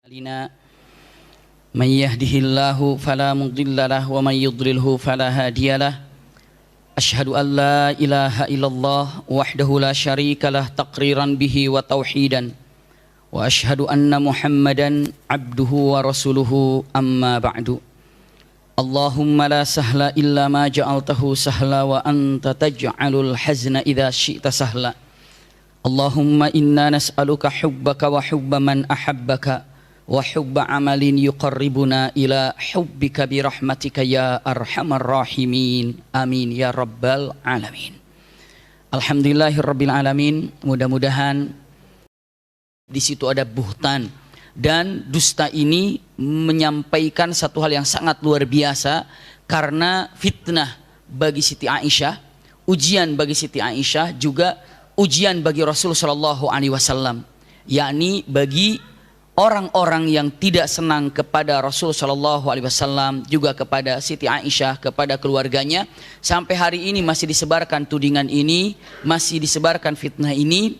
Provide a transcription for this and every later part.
لنا من يهده الله فلا مضل له ومن يضلله فلا هادي له أشهد أن لا إله إلا الله وحده لا شريك له تقريرا به وتوحيدا وأشهد أن محمدا عبده ورسوله أما بعد اللهم لا سهل إلا ما جعلته سهلا وأنت تجعل الحزن إذا شئت سهلا اللهم إنا نسألك حبك وحب من أحبك وحب عمل يقربنا إلى حبك برحمتك يا أرحم الراحمين آمين ya rabbal alamin. Alhamdulillahirabbil alamin. Mudah-mudahan di situ ada buhtan dan dusta ini menyampaikan satu hal yang sangat luar biasa karena fitnah bagi Siti Aisyah, ujian bagi Siti Aisyah, juga ujian bagi Rasul sallallahu alaihi wasallam, yakni bagi orang-orang yang tidak senang kepada Rasul sallallahu alaihi wasallam, juga kepada Siti Aisyah, kepada keluarganya, sampai hari ini masih disebarkan tudingan ini, masih disebarkan fitnah ini.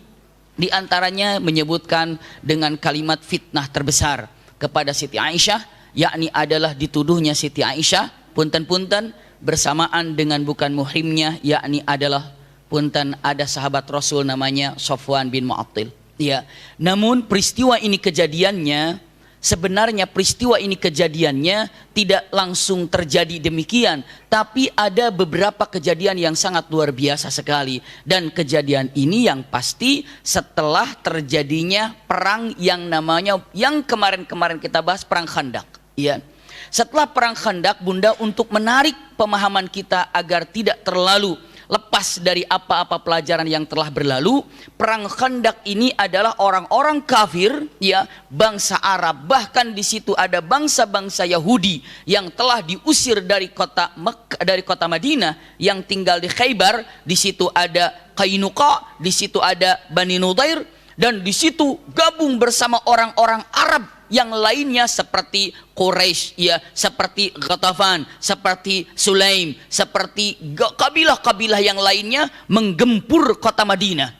Di antaranya menyebutkan dengan kalimat fitnah terbesar kepada Siti Aisyah, yakni adalah dituduhnya Siti Aisyah punten-punten bersamaan dengan bukan muhrimnya, yakni adalah punten ada sahabat Rasul namanya Safwan bin Mu'attil. Ya, namun peristiwa ini kejadiannya, sebenarnya peristiwa ini kejadiannya tidak langsung terjadi demikian, tapi ada beberapa kejadian yang sangat luar biasa sekali. Dan kejadian ini yang pasti setelah terjadinya perang yang namanya, yang kemarin-kemarin kita bahas, perang Khandaq. Ya, setelah perang Khandaq, Bunda, untuk menarik pemahaman kita agar tidak terlalu lepas dari apa-apa pelajaran yang telah berlalu, perang Khandaq ini adalah orang-orang kafir, ya, bangsa Arab, bahkan di situ ada bangsa-bangsa Yahudi yang telah diusir dari kota Mekkah, dari kota Madinah, yang tinggal di Khaybar. Di situ ada Qainuqa, di situ ada Bani Nudair, dan di situ gabung bersama orang-orang Arab yang lainnya seperti Quraisy, ya, seperti Ghatafan, seperti Sulaim, seperti kabilah-kabilah yang lainnya menggempur kota Madinah.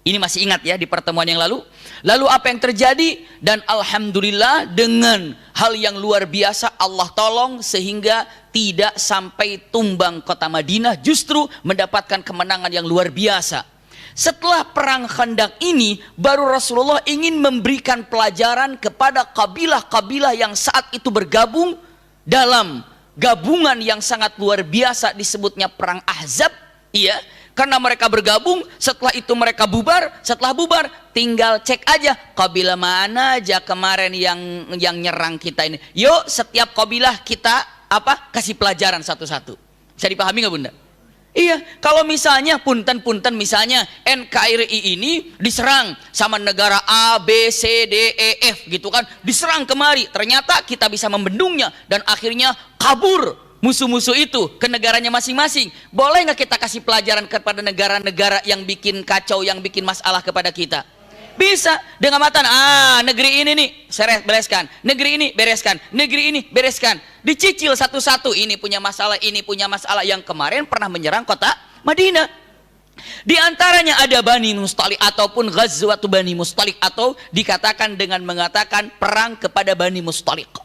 Ini masih ingat ya di pertemuan yang lalu. Lalu apa yang terjadi? Dan alhamdulillah dengan hal yang luar biasa Allah tolong sehingga tidak sampai tumbang kota Madinah, justru mendapatkan kemenangan yang luar biasa. Setelah perang Khandaq ini, baru Rasulullah ingin memberikan pelajaran kepada kabilah-kabilah yang saat itu bergabung dalam gabungan yang sangat luar biasa, disebutnya perang Ahzab, iya, karena mereka bergabung. Setelah itu mereka bubar. Setelah bubar, tinggal cek aja kabilah mana aja kemarin yang nyerang kita ini. Yuk, setiap kabilah kita kasih pelajaran satu-satu. Bisa dipahami nggak, Bunda? Iya, kalau misalnya punten-punten misalnya NKRI ini diserang sama negara A, B, C, D, E, F gitu kan, diserang kemari, ternyata kita bisa membendungnya dan akhirnya kabur musuh-musuh itu ke negaranya masing-masing. Boleh nggak kita kasih pelajaran kepada negara-negara yang bikin kacau, yang bikin masalah kepada kita? Bisa, dengan mata, negeri ini nih saya bereskan, negeri ini bereskan, negeri ini bereskan, dicicil satu-satu, ini punya masalah, ini punya masalah. Yang kemarin pernah menyerang kota Madinah, di antaranya ada Bani Mustalik ataupun Ghazwatu Bani Mustalik, atau dikatakan dengan mengatakan perang kepada Bani Mustalik.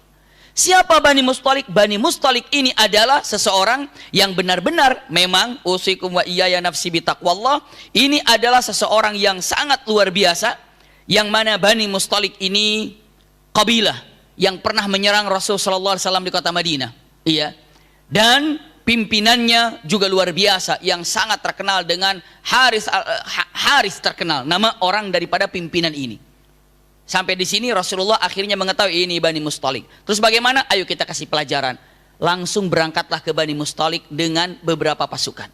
Siapa Bani Mustalik? Bani Mustalik ini adalah seseorang yang benar-benar memang usikum wa iyaya nafsi bitaqwallah. Ini adalah seseorang yang sangat luar biasa, yang mana Bani Mustalik ini kabilah yang pernah menyerang Rasul sallallahu alaihi wasallam di kota Madinah. Iya. Dan pimpinannya juga luar biasa, yang sangat terkenal dengan Haris terkenal, nama orang daripada pimpinan ini. Sampai di sini Rasulullah akhirnya mengetahui ini Bani Mustalik. Terus bagaimana? Ayo kita kasih pelajaran. Langsung berangkatlah ke Bani Mustalik dengan beberapa pasukan.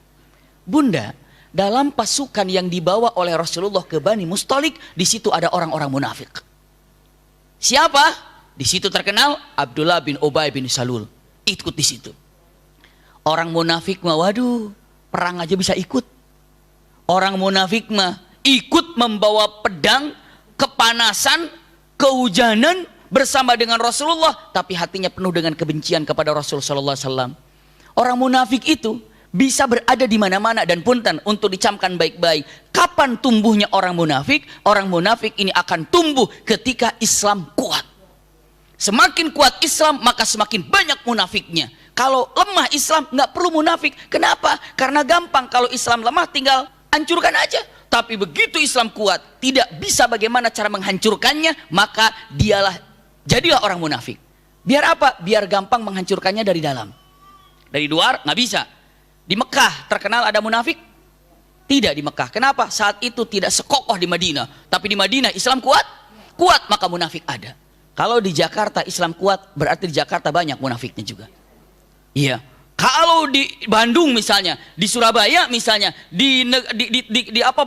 Bunda, dalam pasukan yang dibawa oleh Rasulullah ke Bani Mustalik, di situ ada orang-orang munafik. Siapa? Di situ terkenal Abdullah bin Ubay bin Salul. Ikut di situ. Orang munafik mah, waduh, perang aja bisa ikut. Orang munafik mah ikut membawa pedang, kepanasan, kehujanan bersama dengan Rasulullah, tapi hatinya penuh dengan kebencian kepada Rasul sallallahu alaihi wasallam. Orang munafik itu bisa berada di mana-mana, dan punten untuk dicamkan baik-baik. Kapan tumbuhnya orang munafik? Orang munafik ini akan tumbuh ketika Islam kuat. Semakin kuat Islam, maka semakin banyak munafiknya. Kalau lemah Islam, nggak perlu munafik. Kenapa? Karena gampang. Kalau Islam lemah, tinggal hancurkan aja. Tapi begitu Islam kuat, tidak bisa bagaimana cara menghancurkannya, maka jadilah orang munafik. Biar apa? Biar gampang menghancurkannya dari dalam. Dari luar nggak bisa. Di Mekah terkenal ada munafik? Tidak di Mekah. Kenapa? Saat itu tidak sekokoh di Madinah. Tapi di Madinah Islam kuat? Kuat, maka munafik ada. Kalau di Jakarta Islam kuat, berarti di Jakarta banyak munafiknya juga. Iya. Kalau di Bandung misalnya, di Surabaya misalnya, di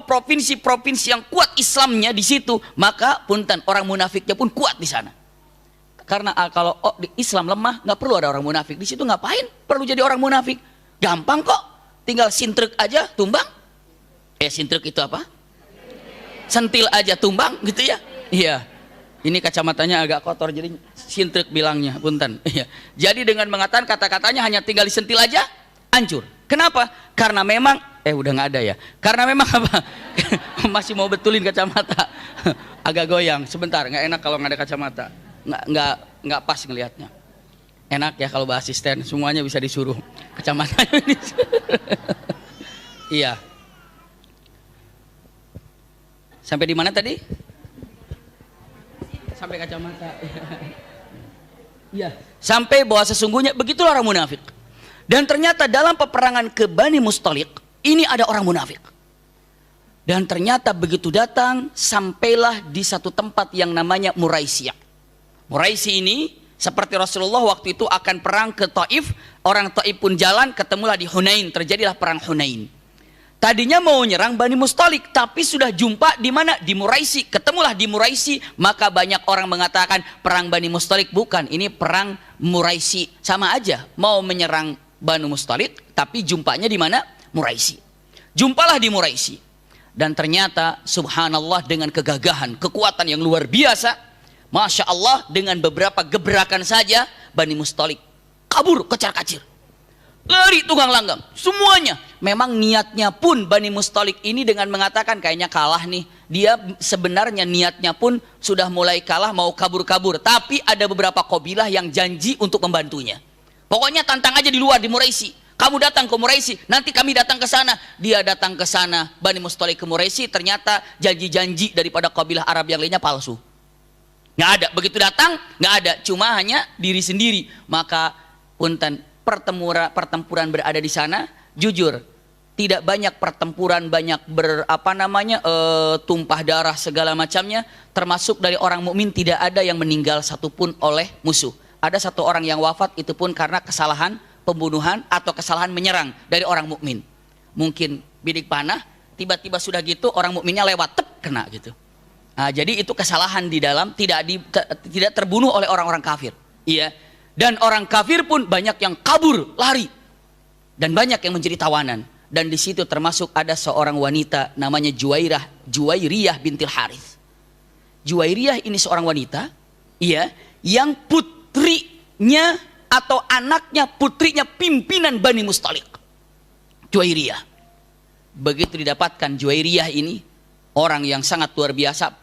provinsi-provinsi yang kuat Islamnya di situ, maka punten orang munafiknya pun kuat di sana. Karena kalau di Islam lemah, nggak perlu ada orang munafik di situ. Ngapain perlu jadi orang munafik? Gampang kok, tinggal sintrek aja tumbang. Sintrek itu apa? Sentil aja tumbang gitu ya. Iya. Ini kacamatanya agak kotor, jadi sintrek bilangnya, punten. Iya. Jadi dengan mengatakan kata-katanya hanya tinggal disentil aja, hancur. Kenapa? Karena memang udah nggak ada ya. Karena memang apa? Masih mau betulin kacamata, agak goyang. Sebentar, nggak enak kalau nggak ada kacamata. Nggak pas ngelihatnya. Enak ya kalau bahas asisten, semuanya bisa disuruh kacamatanya ini. Iya. Sampai di mana tadi? Sampai kacamata. Iya. Sampai bahwa sesungguhnya begitulah orang munafik. Dan ternyata dalam peperangan ke Bani Mustaliq ini ada orang munafik. Dan ternyata begitu datang, sampailah di satu tempat yang namanya Muraisiyah. Muraisi ini seperti Rasulullah waktu itu akan perang ke Taif, orang Taif pun jalan, ketemulah di Hunain, terjadilah perang Hunain. Tadinya mau nyerang Bani Mustaliq, tapi sudah jumpa di mana? Di Muraisi. Ketemulah di Muraisi, maka banyak orang mengatakan perang Bani Mustaliq. Bukan, ini perang Muraisi. Sama aja, mau menyerang Bani Mustaliq, tapi jumpanya di mana? Muraisi. Jumpalah di Muraisi. Dan ternyata subhanallah dengan kegagahan, kekuatan yang luar biasa, Masya Allah, dengan beberapa gebrakan saja Bani Mustaliq kabur kecar-kacir. Lari tunggang langgang, semuanya. Memang niatnya pun Bani Mustaliq ini dengan mengatakan kayaknya kalah nih. Dia sebenarnya niatnya pun sudah mulai kalah, mau kabur-kabur. Tapi ada beberapa kabilah yang janji untuk membantunya. Pokoknya tantang aja di luar, di Muraisi. Kamu datang ke Muraisi, nanti kami datang ke sana. Dia datang ke sana, Bani Mustaliq ke Muraisi. Ternyata janji-janji daripada kabilah Arab yang lainnya palsu. Nggak ada, begitu datang nggak ada. Cuma hanya diri sendiri. Maka punten, pertempuran berada di sana, jujur tidak banyak pertempuran, banyak tumpah darah segala macamnya, termasuk dari orang mukmin tidak ada yang meninggal satupun oleh musuh. Ada satu orang yang wafat, itu pun karena kesalahan pembunuhan atau kesalahan menyerang dari orang mukmin. Mungkin bidik panah, tiba-tiba sudah gitu orang mukminnya lewat, kena gitu. Nah, jadi itu kesalahan di dalam, tidak terbunuh oleh orang-orang kafir. Iya. Dan orang kafir pun banyak yang kabur, lari. Dan banyak yang menjadi tawanan. Dan di situ termasuk ada seorang wanita namanya Juwairiyah bintil Harith. Juwairiyah ini seorang wanita, iya, yang putrinya atau anaknya, putrinya pimpinan Bani Mustaliq. Juwairiyah. Begitu didapatkan Juwairiyah ini, orang yang sangat luar biasa,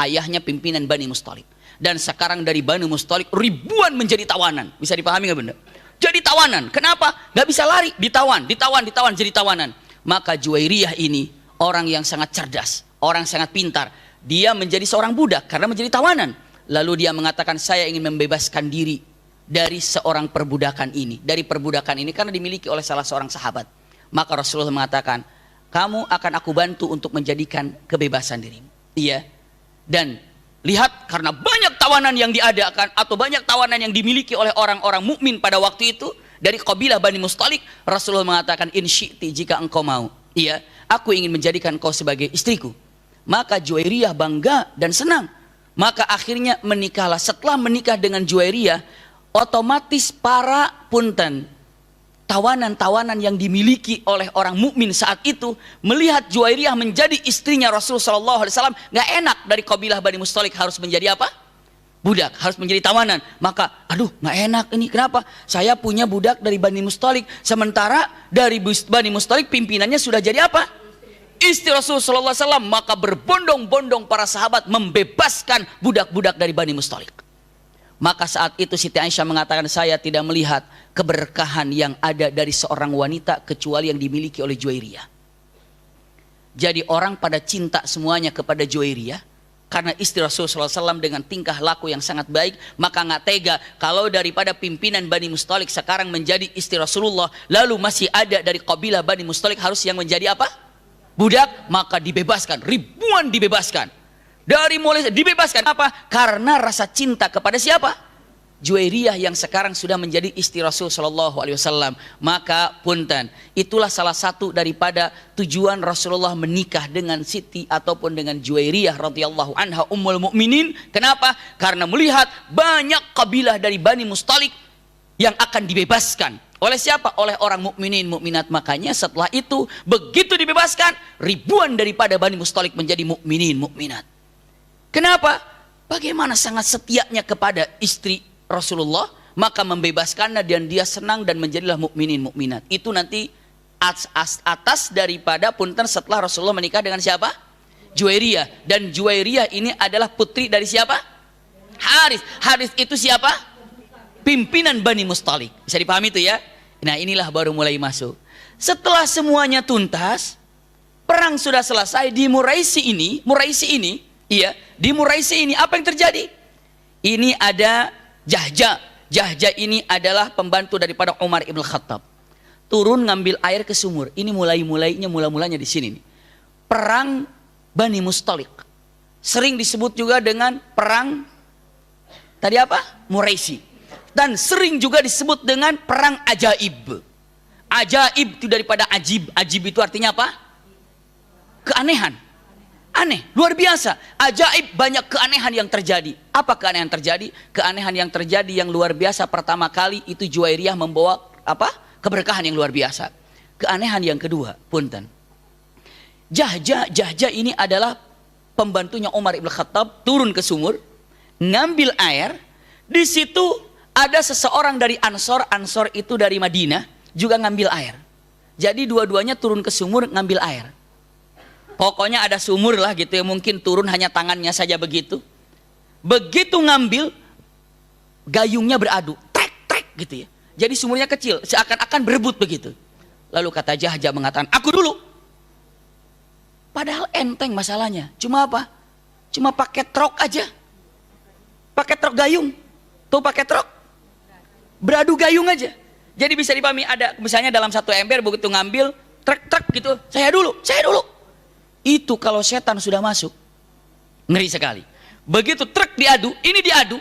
ayahnya pimpinan Bani Mustaliq. Dan sekarang dari Bani Mustaliq ribuan menjadi tawanan. Bisa dipahami nggak benda? Jadi tawanan. Kenapa? Nggak bisa lari, ditawan, jadi tawanan. Maka Juwairiyah ini orang yang sangat cerdas, orang sangat pintar. Dia menjadi seorang budak karena menjadi tawanan. Lalu dia mengatakan, saya ingin membebaskan diri dari seorang perbudakan ini. Dari perbudakan ini karena dimiliki oleh salah seorang sahabat. Maka Rasulullah mengatakan, kamu akan aku bantu untuk menjadikan kebebasan dirimu. Iya. Dan lihat, karena banyak tawanan yang diadakan atau banyak tawanan yang dimiliki oleh orang-orang mukmin pada waktu itu dari kabilah Bani Mustaliq, Rasulullah mengatakan, in syi'ti, jika engkau mau, iya, aku ingin menjadikan kau sebagai istriku. Maka Juwairiyah bangga dan senang. Maka akhirnya menikahlah. Setelah menikah dengan Juwairiyah, otomatis para tawanan-tawanan yang dimiliki oleh orang mukmin saat itu melihat Juwairiyah menjadi istrinya Rasulullah SAW, nggak enak dari kabilah Bani Mustaliq harus menjadi apa? Budak, harus menjadi tawanan. Maka, aduh, nggak enak ini. Kenapa? Saya punya budak dari Bani Mustaliq, sementara dari Bani Mustaliq pimpinannya sudah jadi apa? Istri Rasulullah SAW. Maka berbondong-bondong para sahabat membebaskan budak-budak dari Bani Mustaliq. Maka saat itu Siti Aisyah mengatakan, saya tidak melihat keberkahan yang ada dari seorang wanita kecuali yang dimiliki oleh Juwairiyah. Jadi orang pada cinta semuanya kepada Juwairiyah karena istri Rasulullah SAW dengan tingkah laku yang sangat baik. Maka nggak tega kalau daripada pimpinan Bani Mustalik sekarang menjadi istri Rasulullah, lalu masih ada dari kabilah Bani Mustalik harus yang menjadi apa? Budak. Maka dibebaskan, ribuan dibebaskan. Dari mulai dibebaskan apa? Karena rasa cinta kepada siapa? Juwairiyah yang sekarang sudah menjadi istri Rasul sallallahu alaihi wasallam. Maka punten, itulah salah satu daripada tujuan Rasulullah menikah dengan Siti ataupun dengan Juwairiyah radhiyallahu anha ummul mukminin. Kenapa? Karena melihat banyak kabilah dari Bani Mustalik yang akan dibebaskan. Oleh siapa? Oleh orang mukminin mukminat. Makanya setelah itu begitu dibebaskan, ribuan daripada Bani Mustalik menjadi mukminin mukminat. Kenapa? Bagaimana sangat setianya kepada istri Rasulullah, maka membebaskannya dan dia senang dan menjadilah mukminin mukminat. Itu nanti atas daripada punten setelah Rasulullah menikah dengan siapa? Juwairiyah. Dan Juwairiyah ini adalah putri dari siapa? Harits. Harits itu siapa? Pimpinan Bani Mustalik. Bisa dipahami itu ya? Nah, inilah baru mulai masuk. Setelah semuanya tuntas, perang sudah selesai. Di Muraisi ini, iya, di Muraisi ini apa yang terjadi? Ini ada Jahja. Jahja ini adalah pembantu daripada Umar ibn Khattab. Turun ngambil air ke sumur. Ini mula-mulanya di sini nih. Perang Bani Mustalik. Sering disebut juga dengan perang tadi apa? Muraisi. Dan sering juga disebut dengan perang ajaib. Ajaib itu daripada ajib. Ajib itu artinya apa? Keanehan. Aneh, luar biasa. Ajaib, banyak keanehan yang terjadi. Apa keanehan terjadi? Keanehan yang terjadi yang luar biasa pertama kali itu Juwairiyah membawa apa? Keberkahan yang luar biasa. Keanehan yang kedua, punten. Jahja ini adalah pembantunya Umar ibn Khattab, turun ke sumur, ngambil air. Di situ ada seseorang dari Ansor itu dari Madinah, juga ngambil air. Jadi dua-duanya turun ke sumur ngambil air. Pokoknya ada sumur lah gitu ya, mungkin turun hanya tangannya saja begitu. Begitu ngambil, gayungnya beradu, trek gitu ya. Jadi sumurnya kecil, seakan-akan berebut begitu. Lalu kata Jahja mengatakan, aku dulu. Padahal enteng masalahnya. Cuma apa? Cuma pakai trok aja. Pakai trok gayung. Tuh pakai trok. Beradu gayung aja. Jadi bisa dipahami, ada misalnya dalam satu ember begitu ngambil, trek gitu. Saya dulu. Itu kalau setan sudah masuk, ngeri sekali. Begitu truk diadu, ini diadu,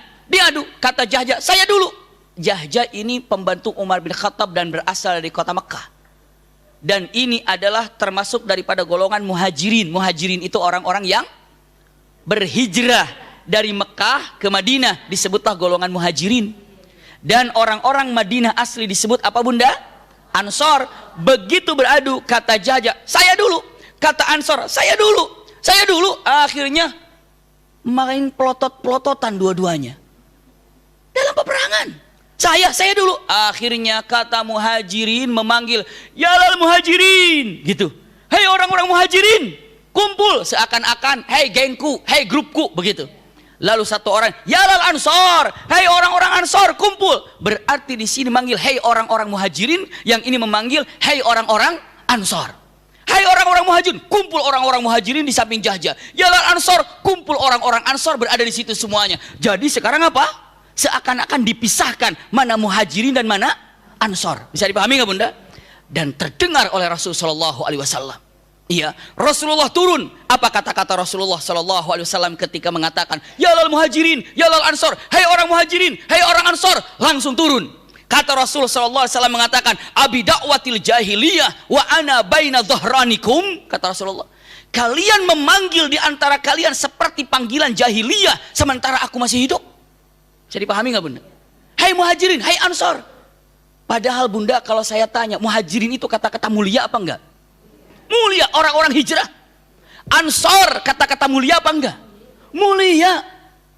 kata Jahja, saya dulu. Jahja ini pembantu Umar bin Khattab dan berasal dari kota Mekah. Dan ini adalah termasuk daripada golongan muhajirin. Muhajirin itu orang-orang yang berhijrah dari Mekah ke Madinah, disebutlah golongan muhajirin. Dan orang-orang Madinah asli disebut apa bunda? Ansor. Begitu beradu, kata Jahja, saya dulu. Kata Ansor, saya dulu. Akhirnya main pelotot-pelototan dua-duanya dalam peperangan. Saya dulu. Akhirnya kata muhajirin memanggil, yalal muhajirin gitu. Hei orang-orang muhajirin, kumpul. Seakan-akan, hei gengku, hei grupku begitu. Lalu satu orang, yalal ansor, hei orang-orang ansor, kumpul. Berarti di sini manggil hei orang-orang muhajirin, yang ini memanggil hei orang-orang ansor. Hai orang-orang muhajirin, kumpul orang-orang muhajirin di samping Jahja. Yalal ansor, kumpul orang-orang ansor berada di situ semuanya. Jadi sekarang apa? Seakan-akan dipisahkan mana muhajirin dan mana ansor. Bisa dipahami nggak bunda? Dan terdengar oleh Rasulullah Shallallahu Alaihi Wasallam. Iya, Rasulullah turun. Apa kata-kata Rasulullah Shallallahu Alaihi Wasallam ketika mengatakan, yalal muhajirin, yalal ansor, hai orang muhajirin, hai orang ansor, langsung turun. Kata Rasul sallallahu alaihi wasallam mengatakan, abi da'watil jahiliyah wa ana baina dhahranikum. Kata Rasulullah, kalian memanggil di antara kalian seperti panggilan jahiliyah sementara aku masih hidup. Bisa dipahami nggak bunda? Hai muhajirin, hai ansor. Padahal bunda kalau saya tanya, muhajirin itu kata-kata mulia apa enggak? Mulia, orang-orang hijrah. Ansor kata-kata mulia apa enggak? Mulia.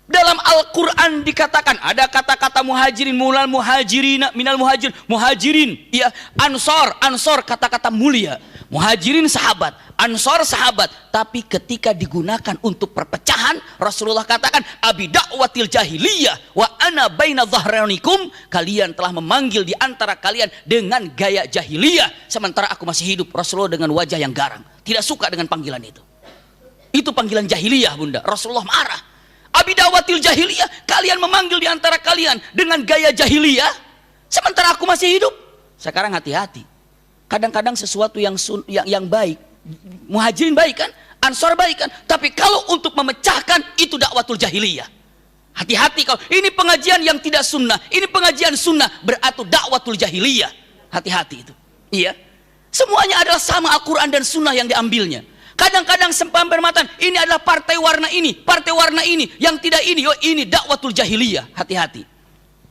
Dalam Al-Quran dikatakan ada kata-kata muhajirin, mulal muhajirina, minal muhajirin, muhajirin, ya, ansor kata-kata mulia. Muhajirin sahabat, Ansor sahabat, tapi ketika digunakan untuk perpecahan, Rasulullah katakan abi da'watil jahiliyah wa ana baina dhahranikum, kalian telah memanggil di antara kalian dengan gaya jahiliyah sementara aku masih hidup. Rasulullah dengan wajah yang garang, tidak suka dengan panggilan itu. Itu panggilan jahiliyah, Bunda. Rasulullah marah. Abi da'watil jahiliyah, kalian memanggil di antara kalian dengan gaya jahiliyah sementara aku masih hidup. Sekarang hati-hati. Kadang-kadang sesuatu yang baik, Muhajirin baik kan, Ansor baik kan, tapi kalau untuk memecahkan itu dakwatul jahiliyah. Hati-hati, kalau ini pengajian yang tidak sunnah, ini pengajian sunnah, berarti dakwatul jahiliyah. Hati-hati itu. Iya. Semuanya adalah sama Al-Quran dan sunnah yang diambilnya. Kadang-kadang sempambermatan, ini adalah partai warna ini, yang tidak ini, oh ini dakwatul jahiliyah. Hati-hati.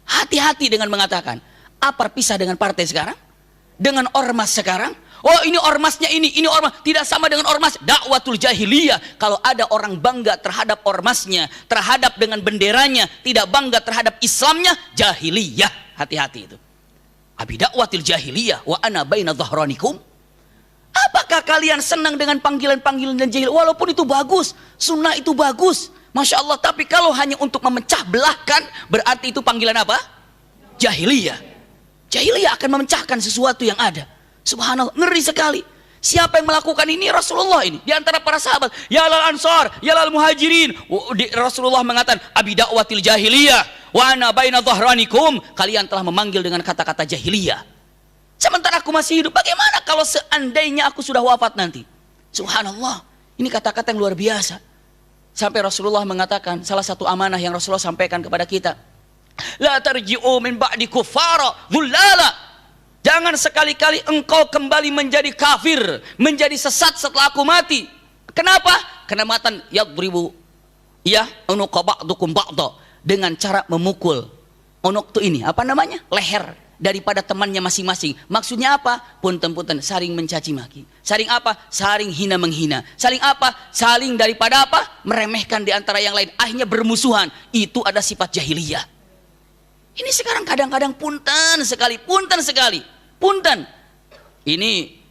Hati-hati dengan mengatakan, apa pisah dengan partai sekarang? Dengan ormas sekarang, oh ini ormasnya ini ormas, tidak sama dengan ormas, dakwatul jahiliyah. Kalau ada orang bangga terhadap ormasnya, terhadap dengan benderanya, tidak bangga terhadap Islamnya, jahiliyah. Hati-hati itu. Abi dakwatil jahiliyah wa ana baina dhahranikum. Apakah kalian senang dengan panggilan-panggilan dan jahil? Walaupun itu bagus, sunnah itu bagus, Masya Allah, tapi kalau hanya untuk memecah belahkan, berarti itu panggilan apa? Jahiliyah. Jahiliyah akan memecahkan sesuatu yang ada. Subhanallah, ngeri sekali. Siapa yang melakukan ini? Rasulullah ini. Di antara para sahabat, ya lal ansar, ya lal muhajirin. Rasulullah mengatakan, abi da'watil jahiliyah wa ana baina dhahranikum. Kalian telah memanggil dengan kata-kata jahiliyah sementara aku masih hidup. Bagaimana kalau seandainya aku sudah wafat nanti? Subhanallah, ini kata-kata yang luar biasa. Sampai Rasulullah mengatakan, salah satu amanah yang Rasulullah sampaikan kepada kita, la tarji'u min ba'di kuffara dhullala. Jangan sekali-kali engkau kembali menjadi kafir, menjadi sesat setelah aku mati. Kenapa? Karena matan yadribu ya unuqa ba'dukum ba'da, dengan cara memukul unuk itu ini, apa namanya? Leher daripada temannya masing-masing. Maksudnya apa? Punten-punten, saling mencaci maki. Saling apa? Saling hina menghina. Saling apa? Saling daripada apa? Meremehkan di antara yang lain. Akhirnya bermusuhan. Itu ada sifat jahiliyah. Ini sekarang kadang-kadang punten sekali. Punten. Ini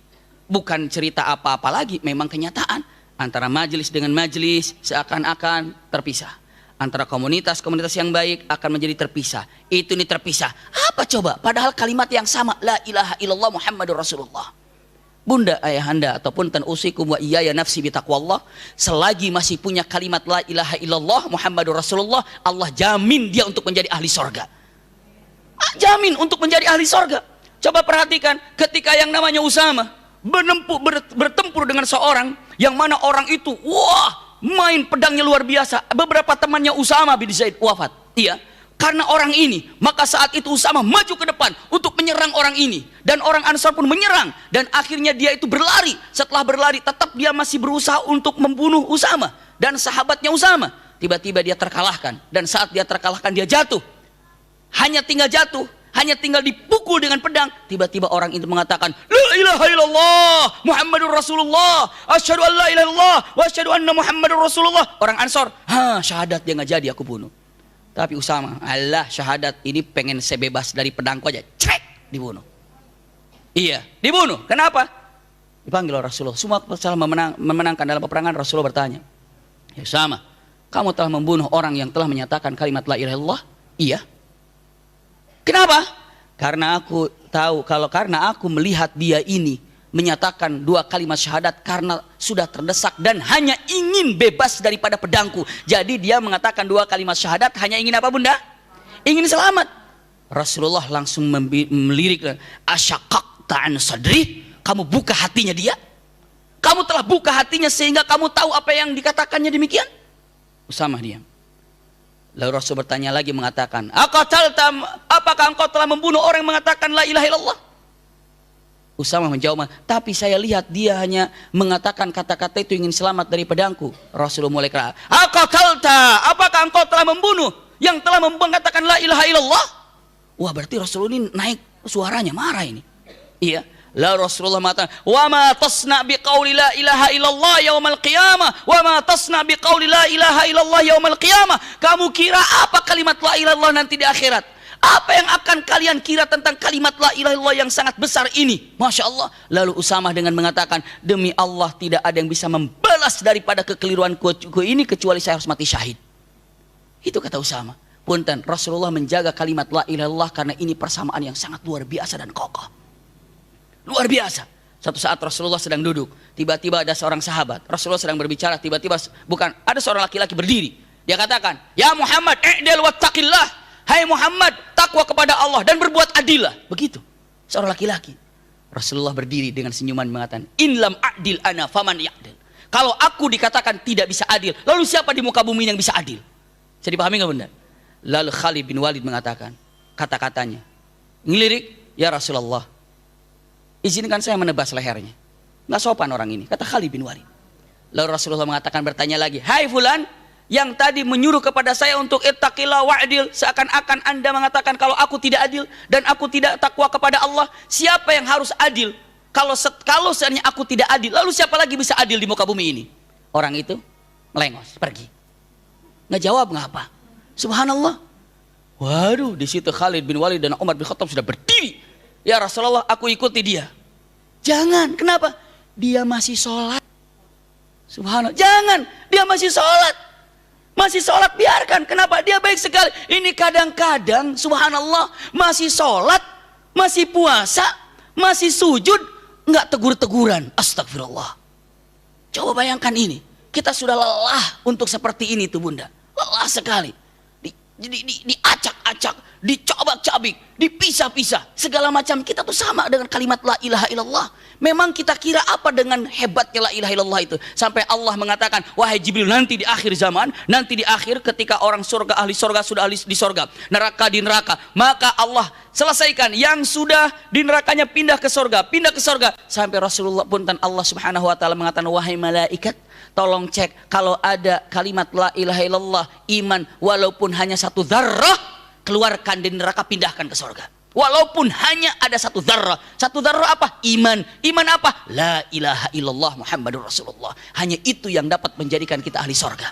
bukan cerita apa-apa lagi, memang kenyataan. Antara majelis dengan majelis seakan-akan terpisah. Antara komunitas-komunitas yang baik akan menjadi terpisah. Itu nih terpisah. Apa coba? Padahal kalimat yang sama, la ilaha illallah Muhammadur Rasulullah. Bunda, ayahanda, ataupun tan usikum wa iyaya nafsi bitaqwallah, selagi masih punya kalimat la ilaha illallah Muhammadur Rasulullah, Allah jamin dia untuk menjadi ahli sorga. Jamin untuk menjadi ahli sorga. Coba perhatikan, ketika yang namanya Usama bertempur dengan seorang yang mana orang itu, wah, main pedangnya luar biasa. Beberapa temannya Usama bin Zaid wafat. Iya, karena orang ini, maka saat itu Usama maju ke depan untuk menyerang orang ini, dan orang Ansar pun menyerang, dan akhirnya dia itu berlari. Setelah berlari, tetap dia masih berusaha untuk membunuh Usama dan sahabatnya Usama. Tiba-tiba dia terkalahkan, dan saat dia terkalahkan dia jatuh. Hanya tinggal jatuh, hanya tinggal dipukul dengan pedang. Tiba-tiba orang itu mengatakan, la ilaha illallah Muhammadur Rasulullah, asyhadu an la ilaha illallah wa asyhadu anna Muhammadur Rasulullah. Orang Ansor, syahadat dia nggak jadi, aku bunuh. Tapi Usama, Allah syahadat ini pengen saya bebas dari pedangku aja, cek, dibunuh. Iya, dibunuh. Kenapa? Dipanggil oleh Rasulullah. Semua setelah memenangkan dalam peperangan, Rasulullah bertanya, ya Usama, kamu telah membunuh orang yang telah menyatakan kalimat la ilaha illallah? Iya. Kenapa? Karena aku tahu, karena aku melihat dia ini menyatakan dua kalimat syahadat karena sudah terdesak dan hanya ingin bebas daripada pedangku. Jadi dia mengatakan dua kalimat syahadat hanya ingin apa, Bunda? Ingin selamat. Rasulullah langsung melirik, asyaqaqta an sadri, kamu buka hatinya dia? Kamu telah buka hatinya sehingga kamu tahu apa yang dikatakannya demikian? Usama diam. Lalu Rasul bertanya lagi mengatakan, apakah engkau telah membunuh orang yang mengatakan la ilaha illallah? Usama menjawab, tapi saya lihat dia hanya mengatakan kata-kata itu ingin selamat dari pedangku. Rasulullah mulai keras, apakah engkau telah membunuh yang telah mengatakan la ilaha illallah? Wah, berarti Rasulullah ini naik suaranya, marah ini. Iya. Lalu Rasulullah mengatakan, wa ma tasna biqauli la ilaha illallah yaumal qiyamah, wa ma tasna biqauli la ilaha illallah yaumal qiyamah. Kamu kira apa kalimat la ilaha illallah nanti di akhirat? Apa yang akan kalian kira tentang kalimat la ilaha illallah yang sangat besar ini? Masya Allah. Lalu Usamah dengan mengatakan, demi Allah tidak ada yang bisa membalas daripada kekeliruanku ini kecuali saya harus mati syahid. Itu kata Usamah. Punten, Rasulullah menjaga kalimat la ilaha illallah karena ini persamaan yang sangat luar biasa dan kokoh. Luar biasa. Satu saat Rasulullah sedang duduk, tiba-tiba ada seorang sahabat. Rasulullah sedang berbicara, tiba-tiba ada seorang laki-laki berdiri. Dia katakan, ya Muhammad, i'dil wattaqillah. Hai Muhammad, takwa kepada Allah dan berbuat adillah. Begitu. Seorang laki-laki. Rasulullah berdiri dengan senyuman mengatakan, in lam adil ana faman ya'dil. Kalau aku dikatakan tidak bisa adil, lalu siapa di muka bumi yang bisa adil? Bisa dipahami nggak bunda? Lalu Khalid bin Walid mengatakan, kata-katanya, ngelirik, ya Rasulullah, izinkan saya menebas lehernya. Nggak sopan orang ini, kata Khalid bin Walid. Lalu Rasulullah mengatakan, bertanya lagi, hai fulan, yang tadi menyuruh kepada saya untuk ittaqillah wa'dil, seakan-akan Anda mengatakan kalau aku tidak adil dan aku tidak takwa kepada Allah, siapa yang harus adil? Kalau seandainya aku tidak adil, lalu siapa lagi bisa adil di muka bumi ini? Orang itu melengos, pergi. Nggak jawab, nggak apa. Subhanallah. Waduh, di situ Khalid bin Walid dan Umar bin Khattab sudah berdiri. Ya Rasulullah, aku ikuti dia. Jangan, kenapa? Dia masih sholat. Subhanallah, jangan, dia masih sholat. Masih sholat, biarkan. Kenapa? Dia baik sekali. Ini kadang-kadang, subhanallah, masih sholat, masih puasa, masih sujud, nggak tegur-teguran. Astagfirullah. Coba bayangkan ini. Kita sudah lelah untuk seperti ini tuh bunda. Lelah sekali. Diacak-acak, dicobak-cabik, dipisah-pisah. Segala macam. Kita tuh sama dengan kalimat la ilaha illallah. Memang kita kira apa dengan hebatnya la ilaha illallah itu? Sampai Allah mengatakan, wahai Jibril, nanti di akhir zaman, nanti di akhir ketika orang surga, ahli surga sudah ahli di surga, neraka di neraka, maka Allah selesaikan yang sudah di nerakanya pindah ke surga, sampai Rasulullah pun dan Allah Subhanahu wa taala mengatakan, wahai malaikat, tolong cek kalau ada kalimat la ilaha illallah iman walaupun hanya satu dzarrah, keluarkan dari neraka, pindahkan ke surga. Walaupun hanya ada satu dzarrah. Satu dzarrah apa? Iman. Iman apa? La ilaha illallah Muhammadur Rasulullah. Hanya itu yang dapat menjadikan kita ahli surga.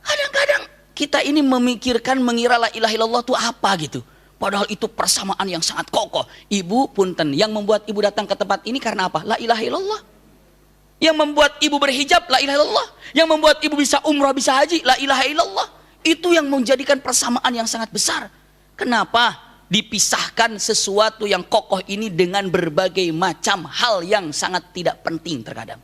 Kadang-kadang kita ini memikirkan, mengira la ilaha illallah itu apa gitu. Padahal itu persamaan yang sangat kokoh. Ibu punten, yang membuat ibu datang ke tempat ini karena apa? La ilaha illallah. Yang membuat ibu berhijab, la ilaha illallah. Yang membuat ibu bisa umrah, bisa haji, la ilaha illallah. Itu yang menjadikan persamaan yang sangat besar. Kenapa dipisahkan sesuatu yang kokoh ini dengan berbagai macam hal yang sangat tidak penting terkadang?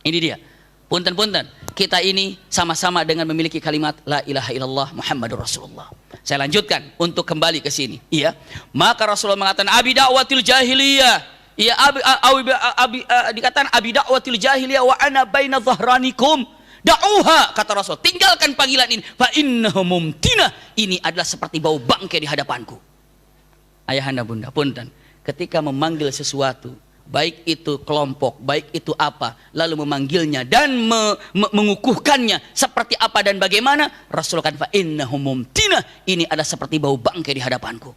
Ini dia. Punten-punten, kita ini sama-sama dengan memiliki kalimat la ilaha illallah Muhammadur Rasulullah. Saya lanjutkan untuk kembali ke sini. Iya. Maka Rasulullah mengatakan abi da'watil jahiliyah. Iya, dikatakan abi da'watil jahiliyah wa ana baina dhahranikum. Da'uha, kata Rasul, tinggalkan panggilan ini. Fa innahu mumtinah. Ini adalah seperti bau bangkai di hadapanku. Ayahanda bunda, punten, ketika memanggil sesuatu, baik itu kelompok, baik itu apa, lalu memanggilnya dan mengukuhkannya seperti apa dan bagaimana, Rasul kan fa innahu mumtinah, ini adalah seperti bau bangkai di hadapanku.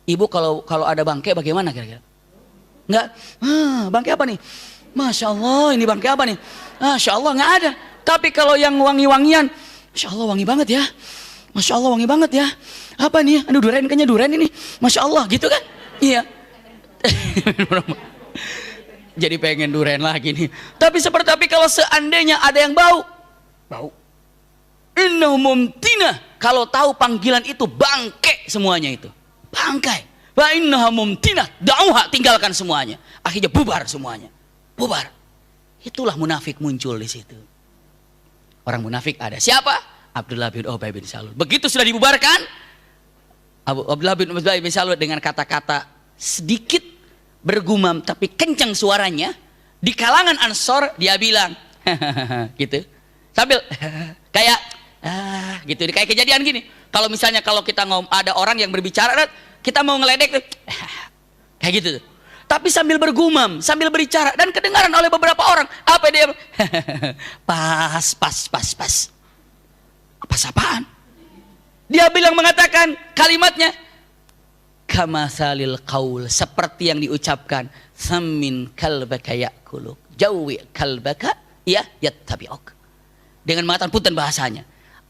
Ibu kalau ada bangkai bagaimana kira-kira? Enggak, bangkai apa nih? Masya Allah, ini bangkai apa nih? Masya Allah, nggak ada. Tapi kalau yang wangi-wangian, Masya Allah wangi banget ya. Masya Allah wangi banget ya. Apa nih? Aduh duren, kayaknya duren ini. Masya Allah gitu kan? Iya. Jadi pengen duren lagi nih. Tapi kalau seandainya ada yang bau. Innahu mumtinah. Kalau tahu panggilan itu bangke semuanya itu. Bangkai. Wa innahu mumtinah. Da'uha, tinggalkan semuanya. Akhirnya bubar semuanya. Bubar. Itulah munafik muncul di situ. Orang munafik ada. Siapa? Abdullah bin Ubay bin Salul. Begitu sudah dibubarkan, Abdullah bin Ubay bin Salul dengan kata-kata sedikit bergumam tapi kencang suaranya, di kalangan Ansor dia bilang gitu sambil kayak gitu, kayak kejadian gini. Kalau misalnya kalau kita ada orang yang berbicara, kita mau ngeledek kayak gitu, tapi sambil bergumam, sambil berbicara, dan kedengaran oleh beberapa orang. Apa dia? pas. Apaan? Dia bilang, mengatakan kalimatnya kamasalil qaul, seperti yang diucapkan, samin kalbaka yakuluk, jawi kalbaka ya yattabi'uk. Dengan mengatakan, punten bahasanya,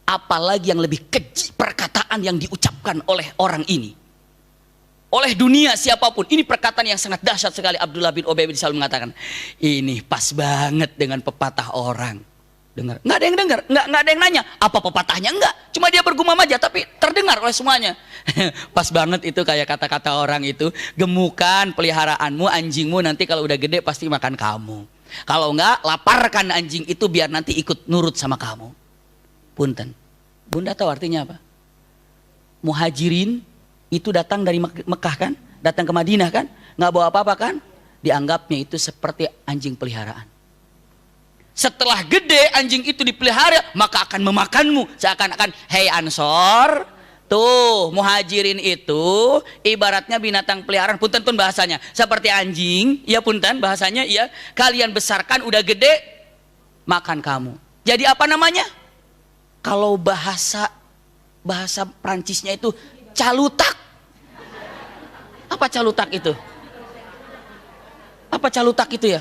apalagi yang lebih keji perkataan perkataan yang diucapkan oleh orang ini, oleh dunia siapapun. Ini perkataan yang sangat dahsyat sekali. Abdullah bin Ubay bin Salul mengatakan, ini pas banget dengan pepatah orang. Dengar, nggak ada yang dengar, nggak ada yang nanya apa pepatahnya, enggak, cuma dia bergumam aja tapi terdengar oleh semuanya. Pas banget itu kayak kata-kata orang itu, gemukan peliharaanmu, anjingmu nanti kalau udah gede pasti makan kamu. Kalau enggak, laparkan anjing itu biar nanti ikut nurut sama kamu. Punten, Bunda tahu artinya apa? Muhajirin itu datang dari Mekah kan, datang ke Madinah kan, nggak bawa apa-apa kan, dianggapnya itu seperti anjing peliharaan. Setelah gede anjing itu dipelihara, maka akan memakanmu. Seakan-akan, hei Ansor, tuh Muhajirin itu ibaratnya binatang peliharaan. Punten bahasanya seperti anjing, ya punten bahasanya, ya kalian besarkan udah gede makan kamu. Jadi apa namanya? Kalau bahasa Prancisnya itu calutak. Apa calutak itu? Apa calutak itu ya?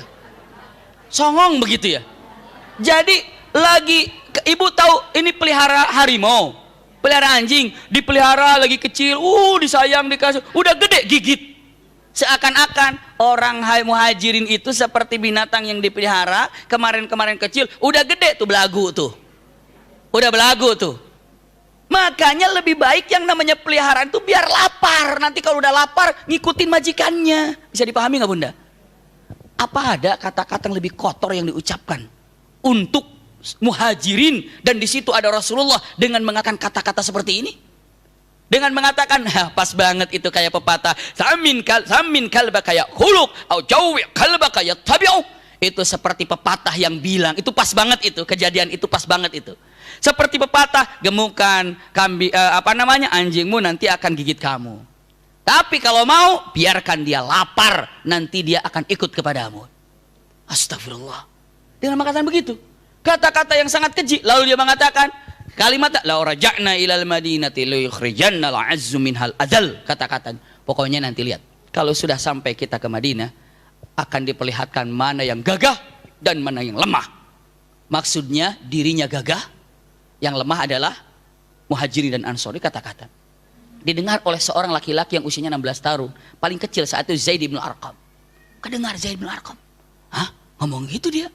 Songong begitu ya. Jadi lagi ibu tahu ini pelihara harimau, pelihara anjing, dipelihara lagi kecil, disayang, dikasih, udah gede gigit. Seakan-akan orang Muhajirin itu seperti binatang yang dipelihara kemarin-kemarin kecil, udah gede tuh belagu tuh. Udah belagu tuh. Makanya lebih baik yang namanya peliharaan itu biar lapar. Nanti kalau udah lapar ngikutin majikannya. Bisa dipahami nggak Bunda? Apa ada kata-kata yang lebih kotor yang diucapkan untuk Muhajirin, dan di situ ada Rasulullah dengan mengatakan kata-kata seperti ini? Dengan mengatakan, pas banget itu kayak pepatah, samin kalbaka ya'kuluk au jawi kalbaka yattabi'u. Itu seperti pepatah yang bilang, itu pas banget itu, kejadian itu pas banget itu. Seperti pepatah, gemukan anjingmu nanti akan gigit kamu. Tapi kalau mau, biarkan dia lapar, nanti dia akan ikut kepadamu. Astagfirullah. Dengan mengatakan begitu, kata-kata yang sangat keji. Lalu dia mengatakan kalimat la raja'na ilal madinati la yukhrijanna al-'azzu minhal adal. Kata-kata, pokoknya nanti lihat, kalau sudah sampai kita ke Madinah akan diperlihatkan mana yang gagah dan mana yang lemah. Maksudnya dirinya gagah, yang lemah adalah Muhajirin dan Ansori. Kata-kata didengar oleh seorang laki-laki yang usianya 16 tahun, paling kecil saat itu Zaid bin Arqam. Kedengar Zaid bin Arqam, ngomong gitu dia.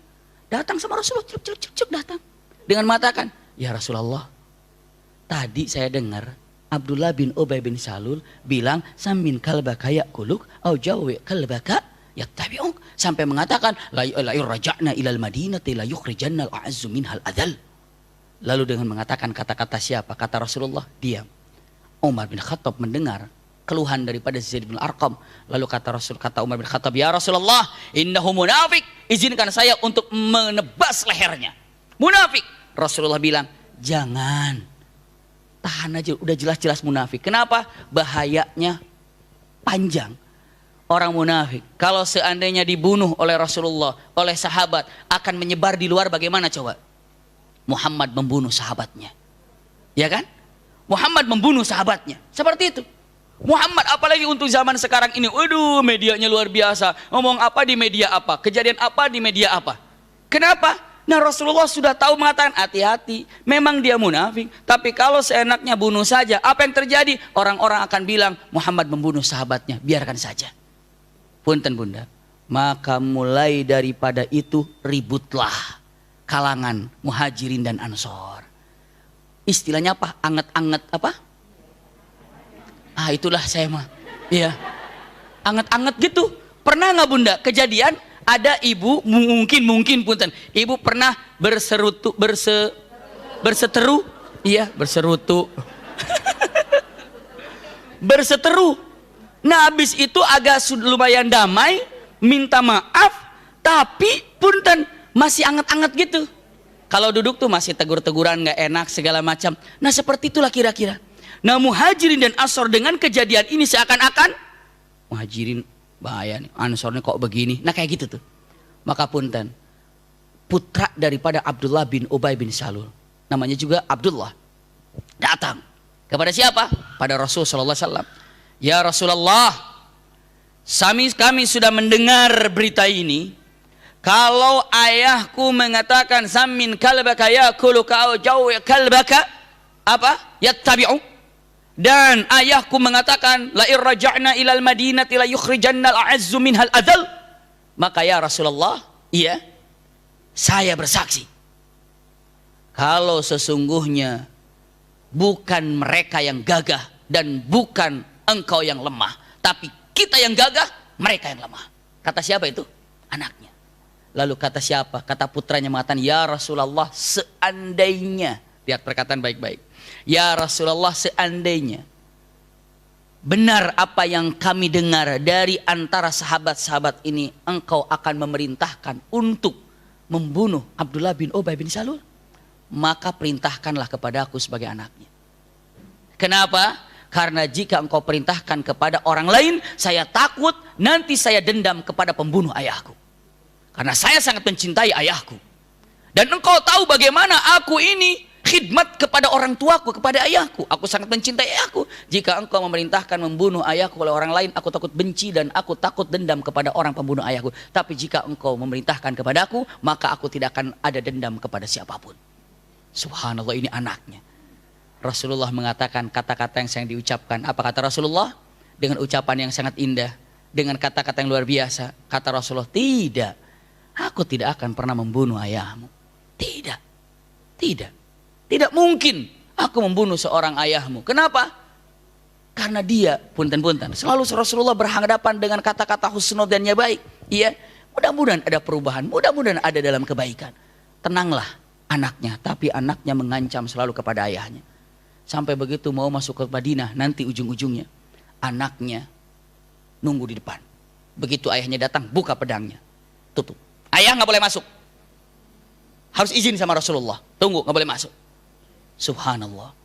Datang sama Rasulullah, cuk datang. Dengan mengatakan, ya Rasulullah, tadi saya dengar Abdullah bin Ubay bin Salul bilang, samin kalbaka ya'kuluk au jawi kalbaka yattabi'uk. Sampai mengatakan, la raja'na ilal madinati la yukhrijanna al-'azzu minhal adal. Lalu dengan mengatakan kata-kata siapa? Kata Rasulullah, diam. Umar bin Khattab mendengar keluhan daripada Zaid bin Arqam. Lalu kata Umar bin Khattab, ya Rasulullah, innahu munafik, izinkan saya untuk menebas lehernya. Munafik. Rasulullah bilang, jangan, tahan aja, udah jelas-jelas munafik. Kenapa? Bahayanya panjang. Orang munafik kalau seandainya dibunuh oleh Rasulullah, oleh sahabat, akan menyebar di luar. Bagaimana coba? Muhammad membunuh sahabatnya, ya kan? Muhammad membunuh sahabatnya, seperti itu. Muhammad, apalagi untuk zaman sekarang ini, waduh, medianya luar biasa. Ngomong apa di media apa, kejadian apa di media apa. Kenapa? Nah, Rasulullah sudah tahu mengatakan, hati-hati, memang dia munafik, tapi kalau seenaknya bunuh saja, apa yang terjadi? Orang-orang akan bilang Muhammad membunuh sahabatnya, biarkan saja. Punten Bunda, maka mulai daripada itu ributlah kalangan Muhajirin dan Ansor. Istilahnya apa? Anget-anget apa? Itulah saya mah. Iya. Anget-anget gitu. Pernah nggak Bunda kejadian ada ibu, mungkin punten, ibu pernah berseteru, iya berserutu, berseteru. Nah habis itu agak lumayan damai, minta maaf, tapi punten masih anget-anget gitu. Kalau duduk tuh masih tegur-teguran, nggak enak segala macam. Nah seperti itulah kira-kira. Nah Muhajirin dan Ansor dengan kejadian ini seakan-akan Muhajirin bahaya nih, Ansornya kok begini. Nah kayak gitu tuh. Maka punten, putra daripada Abdullah bin Ubay bin Salul, namanya juga Abdullah, datang kepada siapa? Pada Rasul sallallahu alaihi wasallam. Ya Rasulullah, kami sudah mendengar berita ini. Kalau ayahku mengatakan samin kalbaka yakulu kau jauh kalbaka apa? Yattabi'u. Dan ayahku mengatakan, la irraja'na ilal madinati la yukhrijannal a'azzu minhal adal. Maka ya Rasulullah, iya, saya bersaksi, kalau sesungguhnya bukan mereka yang gagah dan bukan engkau yang lemah, tapi kita yang gagah, mereka yang lemah. Kata siapa itu? Anaknya. Lalu kata siapa? Kata putranya mengatakan, ya Rasulullah, seandainya, lihat perkataan baik-baik, ya Rasulullah, seandainya benar apa yang kami dengar dari antara sahabat-sahabat ini, engkau akan memerintahkan untuk membunuh Abdullah bin Ubay bin Salul, maka perintahkanlah kepada aku sebagai anaknya. Kenapa? Karena jika engkau perintahkan kepada orang lain, saya takut nanti saya dendam kepada pembunuh ayahku. Karena saya sangat mencintai ayahku. Dan engkau tahu bagaimana aku ini khidmat kepada orang tuaku, kepada ayahku. Aku sangat mencintai ayahku. Jika engkau memerintahkan membunuh ayahku oleh orang lain, aku takut benci dan aku takut dendam kepada orang pembunuh ayahku. Tapi jika engkau memerintahkan kepadaku, maka aku tidak akan ada dendam kepada siapapun. Subhanallah, ini anaknya. Rasulullah mengatakan kata-kata yang sayang diucapkan. Apa kata Rasulullah? Dengan ucapan yang sangat indah, dengan kata-kata yang luar biasa. Kata Rasulullah, tidak, aku tidak akan pernah membunuh ayahmu. Tidak, tidak, tidak mungkin aku membunuh seorang ayahmu. Kenapa? Karena dia, punten-punten, selalu Rasulullah berhadapan dengan kata-kata husnudzannya baik. Iya, mudah-mudahan ada perubahan, mudah-mudahan ada dalam kebaikan. Tenanglah anaknya, tapi anaknya mengancam selalu kepada ayahnya. Sampai begitu mau masuk ke Madinah, nanti ujung-ujungnya anaknya nunggu di depan. Begitu ayahnya datang, buka pedangnya, tutup. Ayah nggak boleh masuk, harus izin sama Rasulullah. Tunggu, nggak boleh masuk. Subhanallah.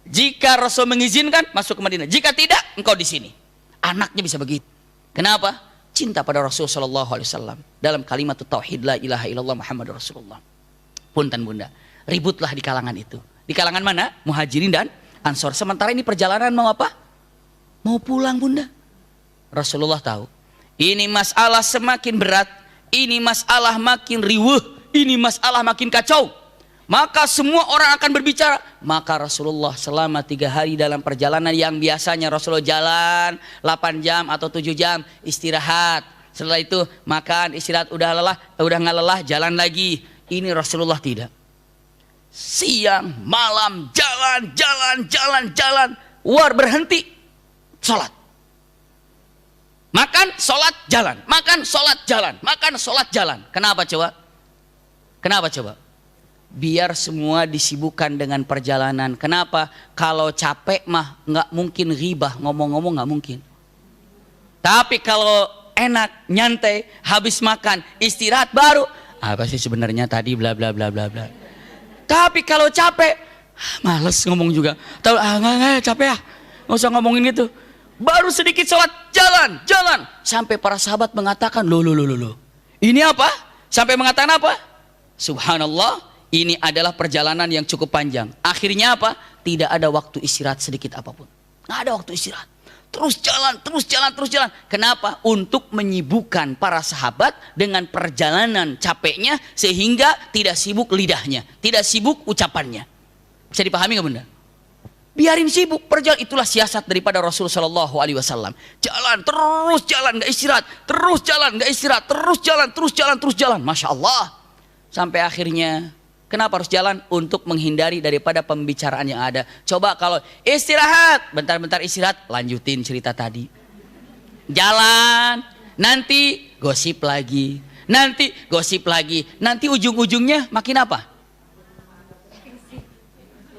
Jika Rasul mengizinkan, masuk ke Madinah. Jika tidak, engkau di sini. Anaknya bisa begitu. Kenapa? Cinta pada Rasul Sallallahu Alaihi Wasallam. Dalam kalimat tauhid la ilaha illallah Muhammadur Rasulullah. Punten bunda, ributlah di kalangan itu. Di kalangan mana? Muhajirin dan Ansor. Sementara ini perjalanan mau apa? Mau pulang bunda. Rasulullah tahu, ini masalah semakin berat, ini masalah makin riuh, ini masalah makin kacau. Maka semua orang akan berbicara. Maka Rasulullah selama 3 hari dalam perjalanan yang biasanya Rasulullah jalan 8 jam atau 7 jam, istirahat. Setelah itu makan, istirahat, udah lelah, udah nggak lelah, jalan lagi. Ini Rasulullah tidak. Siang, malam, jalan, war berhenti, sholat. Makan, sholat, jalan. Makan, sholat, jalan. Makan, sholat, jalan. Kenapa coba? Kenapa coba? Biar semua disibukkan dengan perjalanan. Kenapa? Kalau capek mah nggak mungkin ghibah, ngomong-ngomong nggak mungkin. Tapi kalau enak, nyantai, habis makan, istirahat baru. Apa sih sebenarnya tadi bla bla bla bla bla. Tapi kalau capek, males ngomong juga. Tahu nggak capek ya, nggak usah ngomongin gitu. Baru sedikit sholat, jalan. Sampai para sahabat mengatakan, loh. Ini apa? Sampai mengatakan apa? Subhanallah, ini adalah perjalanan yang cukup panjang. Akhirnya apa? Tidak ada waktu istirahat sedikit apapun. Nggak ada waktu istirahat. Terus jalan. Kenapa? Untuk menyibukkan para sahabat dengan perjalanan capeknya, sehingga tidak sibuk lidahnya, tidak sibuk ucapannya. Bisa dipahami nggak bunda? Biarin sibuk, perjalanan. Itulah siasat daripada Rasul Shallallahu Alaihi Wasallam. Terus jalan, nggak istirahat. Terus jalan, nggak istirahat. Terus jalan. Masya Allah. Sampai akhirnya, kenapa harus jalan? Untuk menghindari daripada pembicaraan yang ada. Coba kalau istirahat, bentar-bentar istirahat, lanjutin cerita tadi. Jalan, nanti gosip lagi. Nanti ujung-ujungnya makin apa?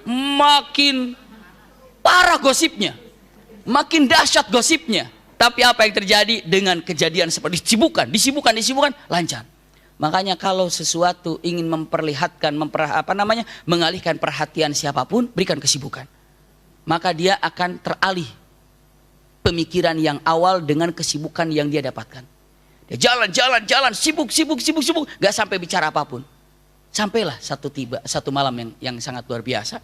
Makin parah gosipnya. Makin dahsyat gosipnya. Tapi apa yang terjadi dengan kejadian seperti disibukkan, lancar. Makanya kalau sesuatu ingin memperlihatkan, mengalihkan perhatian siapapun, berikan kesibukan. Maka dia akan teralih pemikiran yang awal dengan kesibukan yang dia dapatkan. Dia jalan, sibuk, gak sampai bicara apapun. Sampailah satu malam yang sangat luar biasa.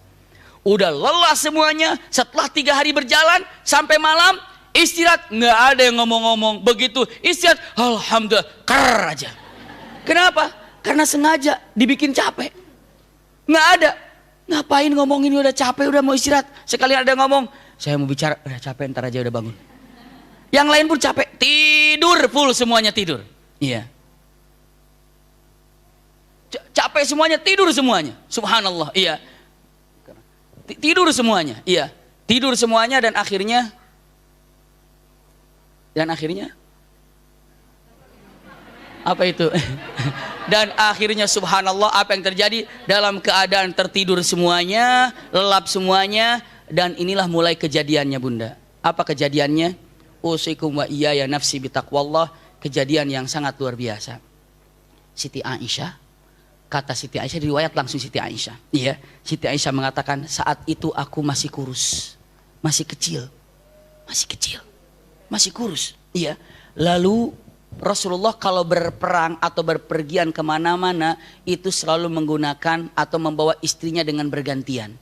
Udah lelah semuanya, setelah 3 hari berjalan, sampai malam, istirahat, gak ada yang ngomong-ngomong. Begitu istirahat, alhamdulillah, ker aja. Kenapa? Karena sengaja dibikin capek. Nggak ada. Ngapain ngomongin udah capek, udah mau istirahat. Sekalian ada ngomong, Saya mau bicara, udah capek, ntar aja udah bangun. Yang lain pun capek, tidur full semuanya tidur. Iya. Capek semuanya, tidur semuanya. Subhanallah, iya. Tidur semuanya, iya. Tidur semuanya dan akhirnya apa itu? Dan akhirnya subhanallah, apa yang terjadi? Dalam keadaan tertidur semuanya, lelap semuanya, dan inilah mulai kejadiannya bunda. Apa kejadiannya? Usikum wa iyaya nafsi bitaqwallah. Kejadian yang sangat luar biasa. Siti Aisyah, kata Siti Aisyah, riwayat langsung Siti Aisyah. Iya, Siti Aisyah mengatakan, saat itu aku masih kurus, masih kecil, masih kurus. Iya. Lalu Rasulullah kalau berperang atau berpergian kemana-mana itu selalu menggunakan atau membawa istrinya dengan bergantian.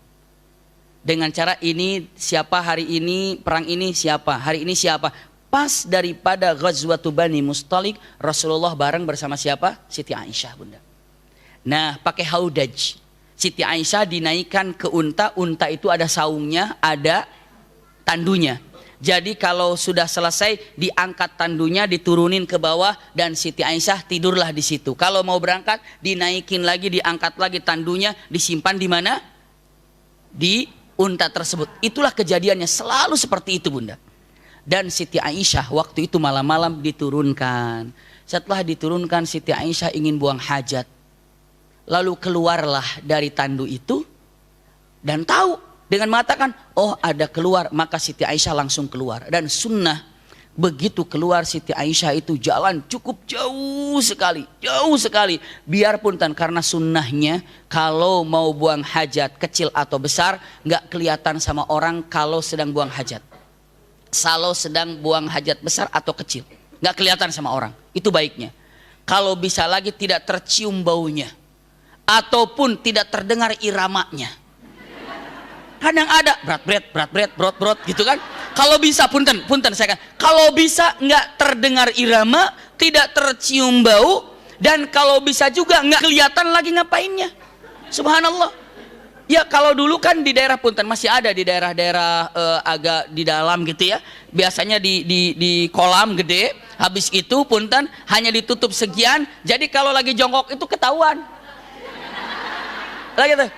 Dengan cara ini siapa hari ini, perang ini siapa, hari ini siapa. Pas daripada Ghazwatu Bani Mustalik, Rasulullah bareng bersama siapa? Siti Aisyah bunda. Nah pakai haudaj. Siti Aisyah dinaikkan ke unta, unta itu ada saungnya, ada tandunya. Jadi kalau sudah selesai diangkat tandunya, diturunin ke bawah dan Siti Aisyah tidurlah di situ. Kalau mau berangkat dinaikin lagi, diangkat lagi tandunya, disimpan di mana? Di unta tersebut. Itulah kejadiannya, selalu seperti itu bunda. Dan Siti Aisyah waktu itu malam-malam diturunkan. Setelah diturunkan Siti Aisyah ingin buang hajat. Lalu keluarlah dari tandu itu dan tahu dengan mengatakan, oh ada keluar, maka Siti Aisyah langsung keluar. Dan sunnah begitu keluar Siti Aisyah itu jalan cukup jauh sekali. Biarpun karena sunnahnya kalau mau buang hajat kecil atau besar nggak kelihatan sama orang kalau sedang buang hajat. Kalau sedang buang hajat besar atau kecil nggak kelihatan sama orang, itu baiknya. Kalau bisa lagi tidak tercium baunya ataupun tidak terdengar iramanya. Kadang ada berat gitu kan. Kalau bisa punten saya kan. Kalau bisa nggak terdengar irama, tidak tercium bau, dan kalau bisa juga nggak kelihatan lagi ngapainnya. Subhanallah. Ya kalau dulu kan di daerah punten masih ada di daerah-daerah agak di dalam gitu ya. Biasanya di kolam gede. Habis itu punten hanya ditutup sekian. Jadi kalau lagi jongkok itu ketahuan. Lagi tuh,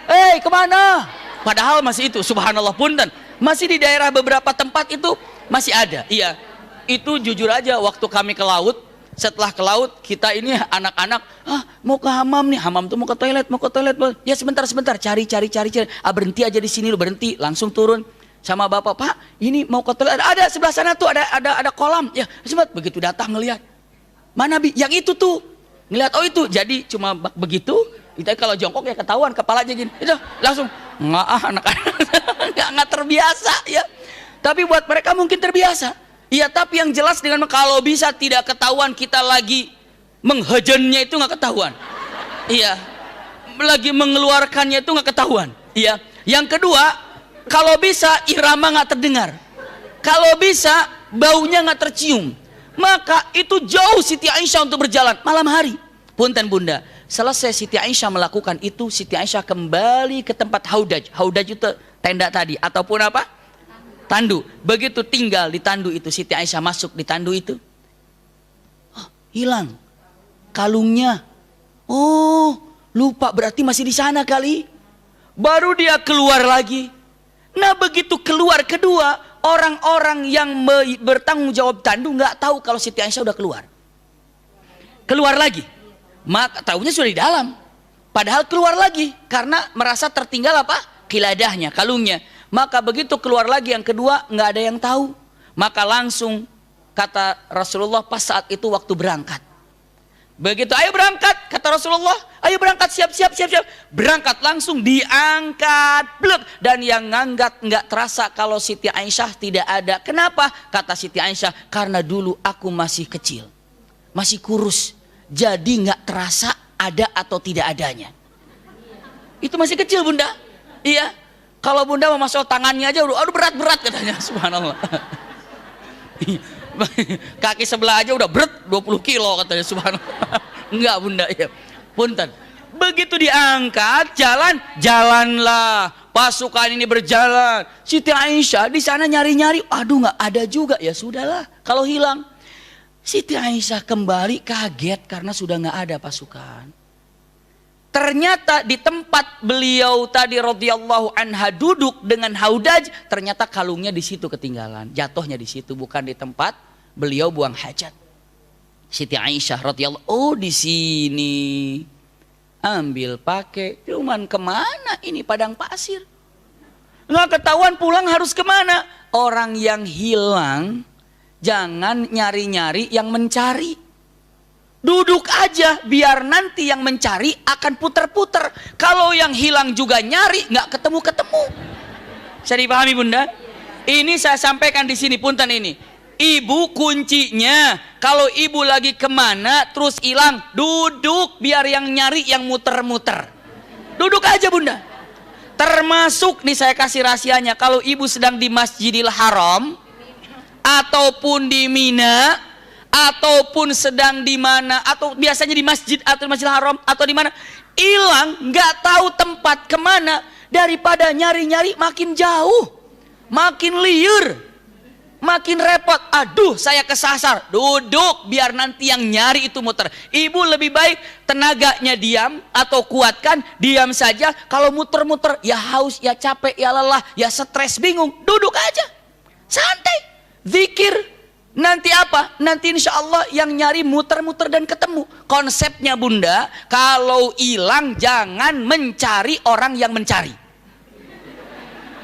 kemana? Padahal masih itu, subhanallah punten. Masih di daerah beberapa tempat itu masih ada. Iya, itu jujur aja waktu kami ke laut, setelah ke laut kita ini anak-anak, mau ke hamam nih, hamam tuh mau ke toilet. Ya sebentar, cari. Berhenti aja di sini, lu berhenti, langsung turun. Sama bapak, Pak, ini mau ke toilet. Ada sebelah sana tuh ada kolam. Ya, sempat begitu datang ngelihat. Mana bi? Yang itu tuh. Ngelihat, oh itu. Jadi cuma begitu. Kita kalau jongkok ya ketahuan kepalanya gini. Itu langsung anak-anak nggak terbiasa ya. Tapi buat mereka mungkin terbiasa. Iya, tapi yang jelas dengan kalau bisa tidak ketahuan kita lagi menghajannya itu nggak ketahuan. Iya. Lagi mengeluarkannya itu nggak ketahuan. Iya. Yang kedua, kalau bisa irama nggak terdengar. Kalau bisa baunya nggak tercium. Maka itu jauh Siti Aisyah untuk berjalan malam hari. Punten bunda. Selesai Siti Aisyah melakukan itu, Siti Aisyah kembali ke tempat haudaj. Haudaj itu tenda tadi ataupun apa? Tandu. Begitu tinggal di tandu itu, Siti Aisyah masuk di tandu itu. Hilang kalungnya. Oh, lupa, berarti masih di sana kali. Baru dia keluar lagi. Nah, begitu keluar kedua, orang-orang yang bertanggung jawab tandu nggak tahu kalau Siti Aisyah udah keluar. Keluar lagi. Maka tahunya sudah di dalam, padahal keluar lagi karena merasa tertinggal apa? Kiladahnya, kalungnya. Maka begitu keluar lagi yang kedua nggak ada yang tahu. Maka langsung kata Rasulullah pas saat itu waktu berangkat. Begitu ayo berangkat kata Rasulullah, ayo berangkat siap. Berangkat langsung diangkat blek, dan yang ngangkat nggak terasa kalau Siti Aisyah tidak ada. Kenapa? Kata Siti Aisyah, karena dulu aku masih kecil, masih kurus. Jadi nggak terasa ada atau tidak adanya. Itu masih kecil bunda. Iya. Kalau bunda mau masuk tangannya aja udah, aduh berat katanya. Subhanallah. Kaki sebelah aja udah berat 20 kilo katanya. Subhanallah. Enggak bunda ya. Punten. Begitu diangkat, jalanlah. Pasukan ini berjalan. Siti Aisyah di sana nyari-nyari, aduh nggak ada juga. Ya sudahlah, kalau hilang. Siti Aisyah kembali kaget karena sudah nggak ada pasukan. Ternyata di tempat beliau tadi radhiyallahu anha duduk dengan Haudaj, ternyata kalungnya di situ ketinggalan. Jatuhnya di situ, bukan di tempat beliau buang hajat. Siti Aisyah radhiyallahu, oh di sini. Ambil pakai, cuman kemana ini padang pasir? Nggak ketahuan pulang harus kemana? Orang yang hilang jangan nyari-nyari yang mencari. Duduk aja biar nanti yang mencari akan puter-puter. Kalau yang hilang juga nyari nggak ketemu-ketemu. Bisa dipahami Bunda? Ini saya sampaikan di sini punten ini. Ibu kuncinya, kalau ibu lagi kemana terus hilang, duduk biar yang nyari yang muter-muter. Duduk aja Bunda. Termasuk nih saya kasih rahasianya, kalau ibu sedang di Masjidil Haram ataupun di Mina ataupun sedang di mana, atau biasanya di masjid atau di Masjidil Haram atau di mana, hilang nggak tahu tempat kemana, daripada nyari-nyari makin jauh, makin liar. Makin repot, aduh saya kesasar, duduk biar nanti yang nyari itu muter. Ibu lebih baik tenaganya diam atau kuatkan, diam saja. Kalau muter-muter ya haus, ya capek, ya lelah, ya stres, bingung, duduk aja. Santai, zikir. Nanti apa? Nanti insya Allah yang nyari muter-muter dan ketemu. Konsepnya Bunda, kalau hilang jangan mencari orang yang mencari.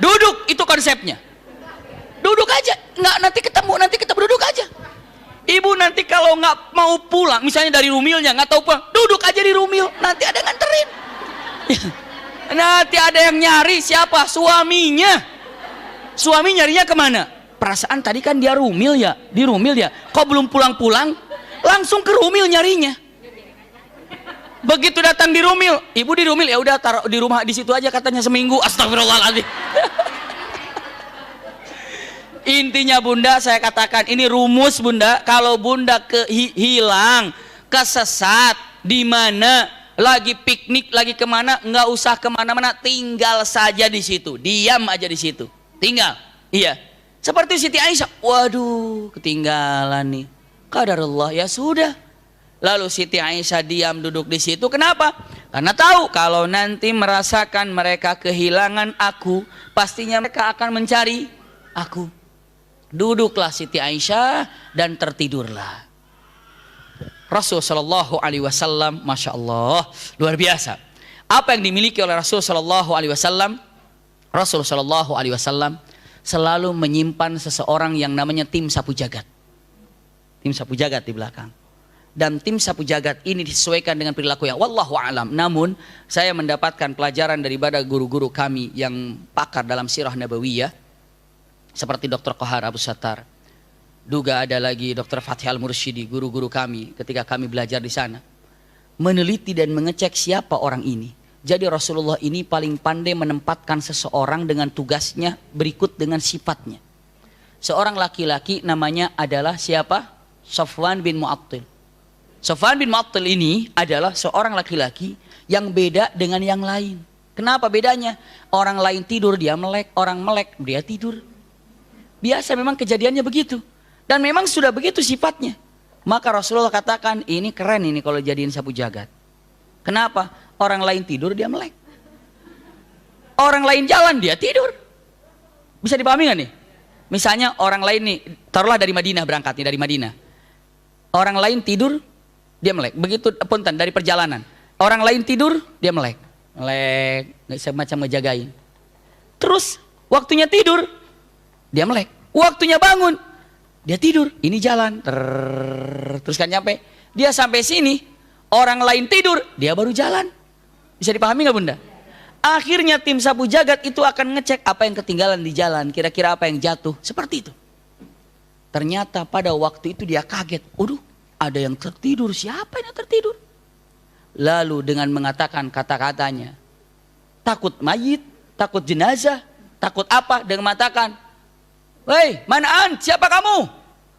Duduk, itu konsepnya. Duduk aja, nanti ketemu, duduk aja. Ibu nanti kalau nggak mau pulang, misalnya dari rumilnya nggak tahu pulang, duduk aja di rumil, nanti ada nganterin. Nanti ada yang nyari, siapa? Suaminya. Suami nyarinya kemana? Perasaan tadi kan dia rumil ya, di rumil ya. Kok belum pulang-pulang? Langsung ke rumil nyarinya. Begitu datang di rumil, ibu di rumil, ya udah taruh di rumah di situ aja katanya seminggu. Astagfirullahaladzim. Intinya Bunda, saya katakan ini rumus Bunda. Kalau Bunda hilang, kesesat, di mana, lagi piknik, lagi kemana, nggak usah kemana-mana, tinggal saja di situ, diam aja di situ, tinggal. Iya, seperti Siti Aisyah, waduh, ketinggalan nih. Qadarullah, ya sudah. Lalu Siti Aisyah diam duduk di situ. Kenapa? Karena tahu kalau nanti merasakan mereka kehilangan aku, pastinya mereka akan mencari aku. Duduklah Siti Aisyah dan tertidurlah. Rasul Shallallahu Alaihi Wasallam, masya Allah, luar biasa. Apa yang dimiliki oleh Rasul Shallallahu Alaihi Wasallam? Rasul Shallallahu Alaihi Wasallam selalu menyimpan seseorang yang namanya tim sapu jagat. Tim sapu jagat di belakang. Dan tim sapu jagat ini disesuaikan dengan perilaku yang wallahu alam. Namun saya mendapatkan pelajaran daripada guru-guru kami yang pakar dalam sirah nabawiyah. Seperti Dr. Qahar Abu Sattar, juga ada lagi Dr. Fatih Al-Mursyidi, guru-guru kami ketika kami belajar di sana, meneliti dan mengecek siapa orang ini. Jadi Rasulullah ini paling pandai menempatkan seseorang dengan tugasnya berikut dengan sifatnya. Seorang laki-laki namanya adalah siapa? Safwan bin Mu'attil. Safwan bin Mu'attil ini adalah seorang laki-laki yang beda dengan yang lain. Kenapa bedanya? Orang lain tidur dia melek, orang melek dia tidur. Biasa memang kejadiannya begitu. Dan memang sudah begitu sifatnya. Maka Rasulullah katakan, ini keren ini kalau jadiin sapu jagat. Kenapa? Orang lain tidur dia melek. Orang lain jalan dia tidur. Bisa dipahami gak nih? Misalnya orang lain nih, taruhlah dari Madinah berangkat nih, dari Madinah. Orang lain tidur dia melek. Begitu punten dari perjalanan. Orang lain tidur dia melek. Melek, semacam ngejagain. Terus waktunya tidur dia melek. Waktunya bangun dia tidur. Ini jalan terus kan nyampe. Dia sampai sini, orang lain tidur, dia baru jalan. Bisa dipahami nggak Bunda? Akhirnya tim sapu jagat itu akan ngecek apa yang ketinggalan di jalan, kira-kira apa yang jatuh, seperti itu. Ternyata pada waktu itu dia kaget. Waduh, ada yang tertidur. Siapa yang tertidur? Lalu dengan mengatakan kata-katanya, takut mayit, takut jenazah, takut apa? Dengan mengatakan, "Hei, manaan? Siapa kamu?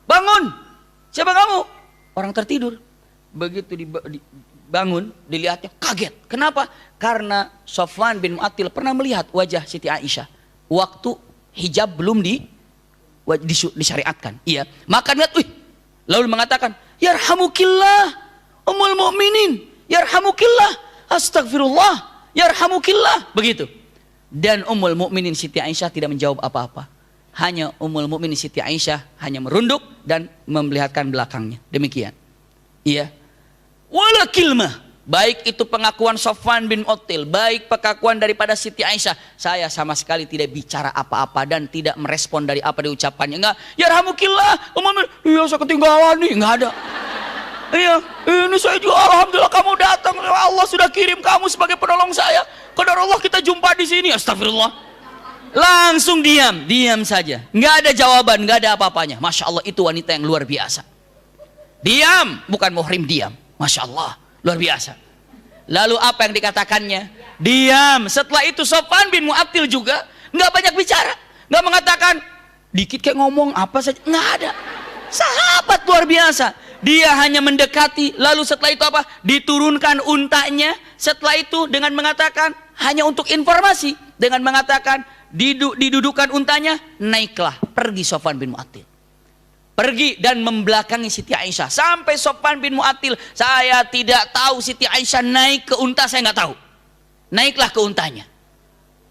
Bangun! Siapa kamu?" Orang tertidur. Begitu bangun, dilihatnya kaget. Kenapa? Karena Sofwan bin Mu'attil pernah melihat wajah Siti Aisyah waktu hijab belum disyariatkan. Iya. Maka lihat, lalu mengatakan, yarhamukillah, ummul mu'minin, yarhamukillah, astagfirullah, yarhamukillah. Begitu. Dan ummul mu'minin Siti Aisyah tidak menjawab apa-apa. Hanya ummul mu'minin Siti Aisyah hanya merunduk dan memperlihatkan belakangnya. Demikian. Iya. Wala kilmah, baik itu pengakuan Sofwan bin Mu'attil, baik pengakuan daripada Siti Aisyah, saya sama sekali tidak bicara apa-apa dan tidak merespon dari apa diucapannya. Enggak, yarhamukillah, iya saya ketinggalan nih, enggak ada. Iya, ini saya juga alhamdulillah kamu datang, Allah sudah kirim kamu sebagai penolong saya. Qadar Allah kita jumpa di sini, astagfirullah. Langsung diam saja, enggak ada jawaban, enggak ada apa-apanya. Masya Allah, itu wanita yang luar biasa. Diam, bukan muhrim, diam. Masya Allah, luar biasa. Lalu apa yang dikatakannya? Diam. Setelah itu Sofwan bin Mu'attil juga nggak banyak bicara, nggak mengatakan dikit kayak ngomong apa saja, nggak ada. Sahabat luar biasa. Dia hanya mendekati, lalu setelah itu apa? Diturunkan untanya. Setelah itu dengan mengatakan hanya untuk informasi, dengan mengatakan didudukan untanya, naiklah, pergi Sofwan bin Mu'attil. Pergi dan membelakangi Siti Aisyah. Sampai Sofwan bin Mu'attil, saya tidak tahu Siti Aisyah naik ke unta, saya nggak tahu. Naiklah ke untanya.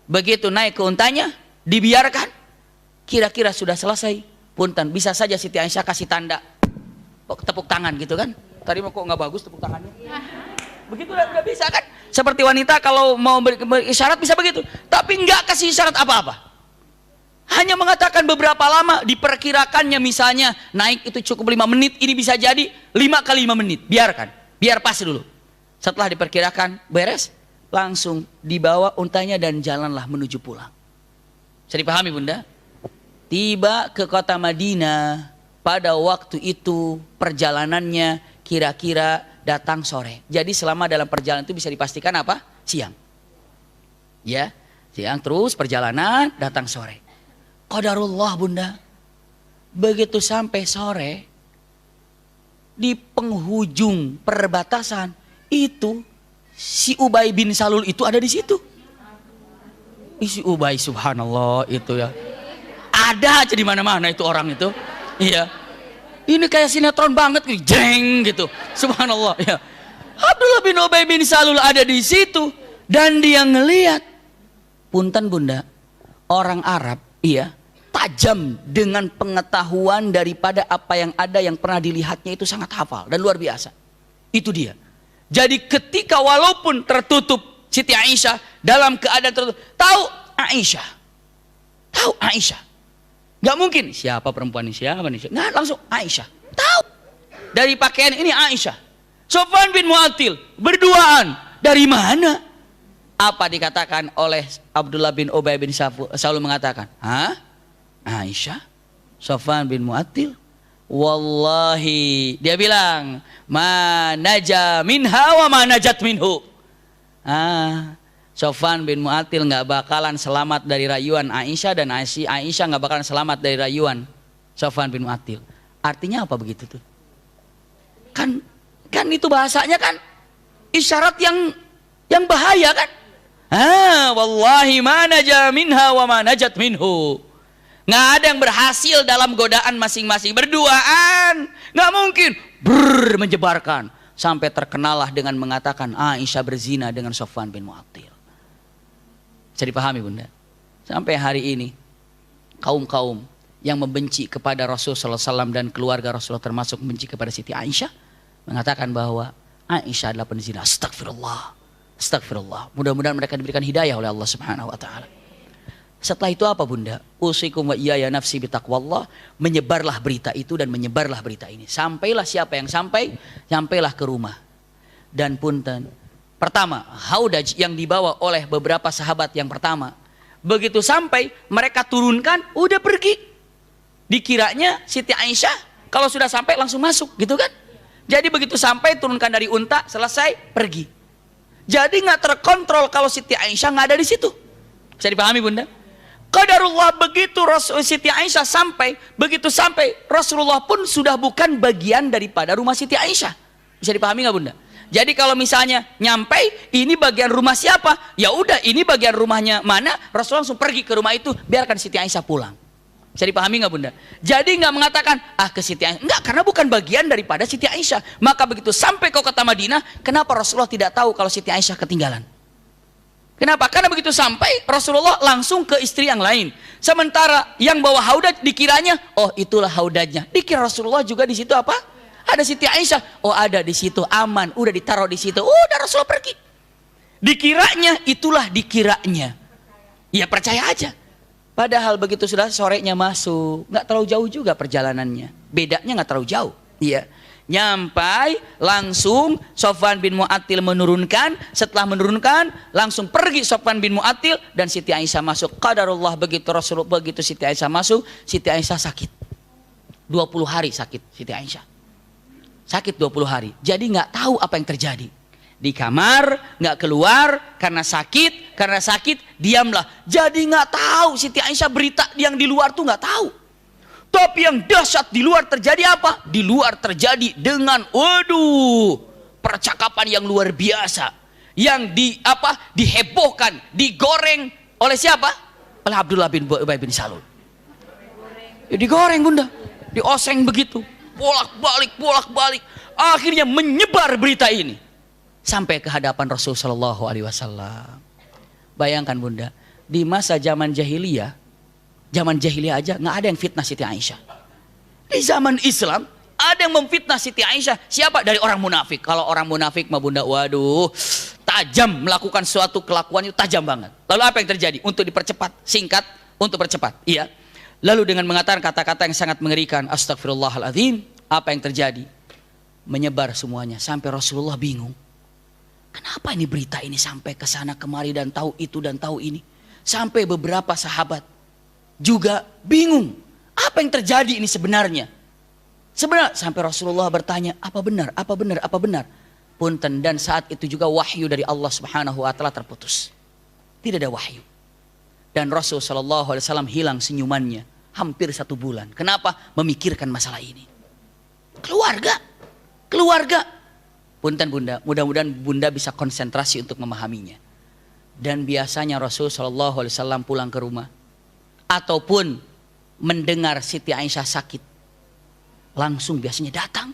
Begitu naik ke untanya, dibiarkan. Kira-kira sudah selesai. Punten, bisa saja Siti Aisyah kasih tanda tepuk tangan gitu kan. Tadi kok nggak bagus tepuk tangannya. Begitu udah bisa kan. Seperti wanita kalau mau berisyarat bisa begitu. Tapi nggak kasih isyarat apa-apa. Hanya mengatakan beberapa lama, diperkirakannya misalnya naik itu cukup 5 menit, ini bisa jadi 5 kali 5 menit, biarkan, biar pas dulu. Setelah diperkirakan beres, langsung dibawa untanya dan jalanlah menuju pulang. Bisa dipahami bunda? Tiba ke kota Madinah, pada waktu itu perjalanannya kira-kira datang sore. Jadi selama dalam perjalanan itu bisa dipastikan apa? Siang. Ya, siang terus perjalanan, datang sore. Qadarullah bunda, begitu sampai sore di penghujung perbatasan itu si Ubay bin Salul itu ada di situ. Si Ubay, subhanallah itu ya, ada aja di mana-mana itu orang itu. Iya, ini kayak sinetron banget, jeng gitu, subhanallah ya. Abdullah bin Ubay bin Salul ada di situ dan dia ngelihat, punten bunda, orang Arab. Iya, tajam dengan pengetahuan daripada apa yang ada yang pernah dilihatnya, itu sangat hafal dan luar biasa. Itu dia. Jadi ketika walaupun tertutup Siti Aisyah dalam keadaan tertutup, tahu Aisyah. Gak mungkin siapa perempuan ini, siapa nih? Nggak, langsung Aisyah. Tahu dari pakaian ini Aisyah. Sofwan bin Mu'attil berduaan dari mana? Apa dikatakan oleh Abdullah bin Ubay bin Salul mengatakan, hah? Aisyah? Sofwan bin Mu'attil? Wallahi, dia bilang, ma naja minha wa ma najat minhu. Sofwan bin Mu'attil nggak bakalan selamat dari rayuan Aisyah, dan Aisyah nggak bakalan selamat dari rayuan Sofwan bin Mu'attil. Artinya apa begitu tuh? Kan itu bahasanya kan isyarat yang bahaya kan? Wallahi ma naja minha wa ma najat minhu. Nggak ada yang berhasil dalam godaan masing-masing. Berduaan nggak mungkin menyebarkan sampai terkenalah dengan mengatakan Aisyah berzina dengan Sofwan bin Mu'attil. Bisa dipahami bunda? Sampai hari ini kaum-kaum yang membenci kepada Rasulullah SAW dan keluarga Rasulullah, termasuk membenci kepada Siti Aisyah, mengatakan bahwa Aisyah adalah penzina. Astagfirullah. Astagfirullah. Mudah-mudahan mereka diberikan hidayah oleh Allah Subhanahu wa taala. Setelah itu apa bunda? Usikum wa iyaya nafsi bitaqwallah. Menyebarlah berita itu dan menyebarlah berita ini. Sampailah siapa yang sampai, sampailah ke rumah. Dan punten, pertama, haudaj yang dibawa oleh beberapa sahabat yang pertama, begitu sampai mereka turunkan, udah pergi. Dikiranya Siti Aisyah kalau sudah sampai langsung masuk, gitu kan? Jadi begitu sampai turunkan dari unta, selesai, pergi. Jadi nggak terkontrol kalau Siti Aisyah nggak ada di situ. Bisa dipahami bunda? Qadarullah begitu Siti Aisyah sampai, begitu sampai Rasulullah pun sudah bukan bagian daripada rumah Siti Aisyah. Bisa dipahami nggak bunda? Jadi kalau misalnya nyampe ini bagian rumah siapa, ya udah ini bagian rumahnya mana, Rasulullah langsung pergi ke rumah itu, biarkan Siti Aisyah pulang. Bisa dipahami nggak bunda? Jadi nggak mengatakan ke Siti Aisyah, nggak, karena bukan bagian daripada Siti Aisyah. Maka begitu sampai ke kota Madinah, kenapa Rasulullah tidak tahu kalau Siti Aisyah ketinggalan? Kenapa? Karena begitu sampai Rasulullah langsung ke istri yang lain. Sementara yang bawa haudaj dikiranya, oh itulah haudajnya. Dikira Rasulullah juga di situ apa? Ada Siti Aisyah. Oh ada di situ, aman, udah ditaruh di situ. Udah Rasulullah pergi. Dikiranya itulah dikiranya. Ya percaya aja. Padahal begitu sudah sorenya masuk, nggak terlalu jauh juga perjalanannya. Bedanya nggak terlalu jauh. Iya. Nyampai langsung Sofwan bin Mu'attil menurunkan. Setelah menurunkan langsung pergi Sofwan bin Mu'attil dan Siti Aisyah masuk. Qadarullah begitu Rasulullah, begitu Siti Aisyah masuk, Siti Aisyah sakit. 20 hari sakit Siti Aisyah. Sakit 20 hari. Jadi nggak tahu apa yang terjadi. Di kamar, nggak keluar karena sakit diamlah. Jadi nggak tahu Siti Aisyah berita yang di luar tuh nggak tahu. Tapi yang dahsyat di luar terjadi apa? Di luar terjadi dengan percakapan yang luar biasa, yang dihebohkan, digoreng oleh siapa? Oleh Abdullah bin Ubay bin Salul. Ya, digoreng bunda, dioseng begitu, bolak-balik. Akhirnya menyebar berita ini sampai ke hadapan Rasul Shallallahu Alaihi Wasallam. Bayangkan bunda, di masa zaman jahiliyah aja nggak ada yang fitnah Siti Aisyah. Di zaman Islam ada yang memfitnah Siti Aisyah. Siapa? Dari orang munafik. Kalau orang munafik mah bunda, waduh, tajam, melakukan suatu kelakuan itu tajam banget. Lalu apa yang terjadi? Untuk dipercepat, singkat, untuk percepat. Iya. Lalu dengan mengatakan kata-kata yang sangat mengerikan, astagfirullahaladzim, apa yang terjadi? Menyebar semuanya sampai Rasulullah bingung. Kenapa ini berita ini sampai ke sana kemari dan tahu itu dan tahu ini? Sampai beberapa sahabat juga bingung. Apa yang terjadi ini sebenarnya? Sampai Rasulullah bertanya, apa benar? Punten, dan saat itu juga wahyu dari Allah Subhanahu wa taala terputus. Tidak ada wahyu. Dan Rasul sallallahu alaihi wasallam hilang senyumannya hampir 1 bulan. Kenapa? Memikirkan masalah ini. Keluarga. Punten bunda, mudah-mudahan bunda bisa konsentrasi untuk memahaminya. Dan biasanya Rasul Shallallahu Alaihi Wasallam pulang ke rumah, ataupun mendengar Siti Aisyah sakit, langsung biasanya datang.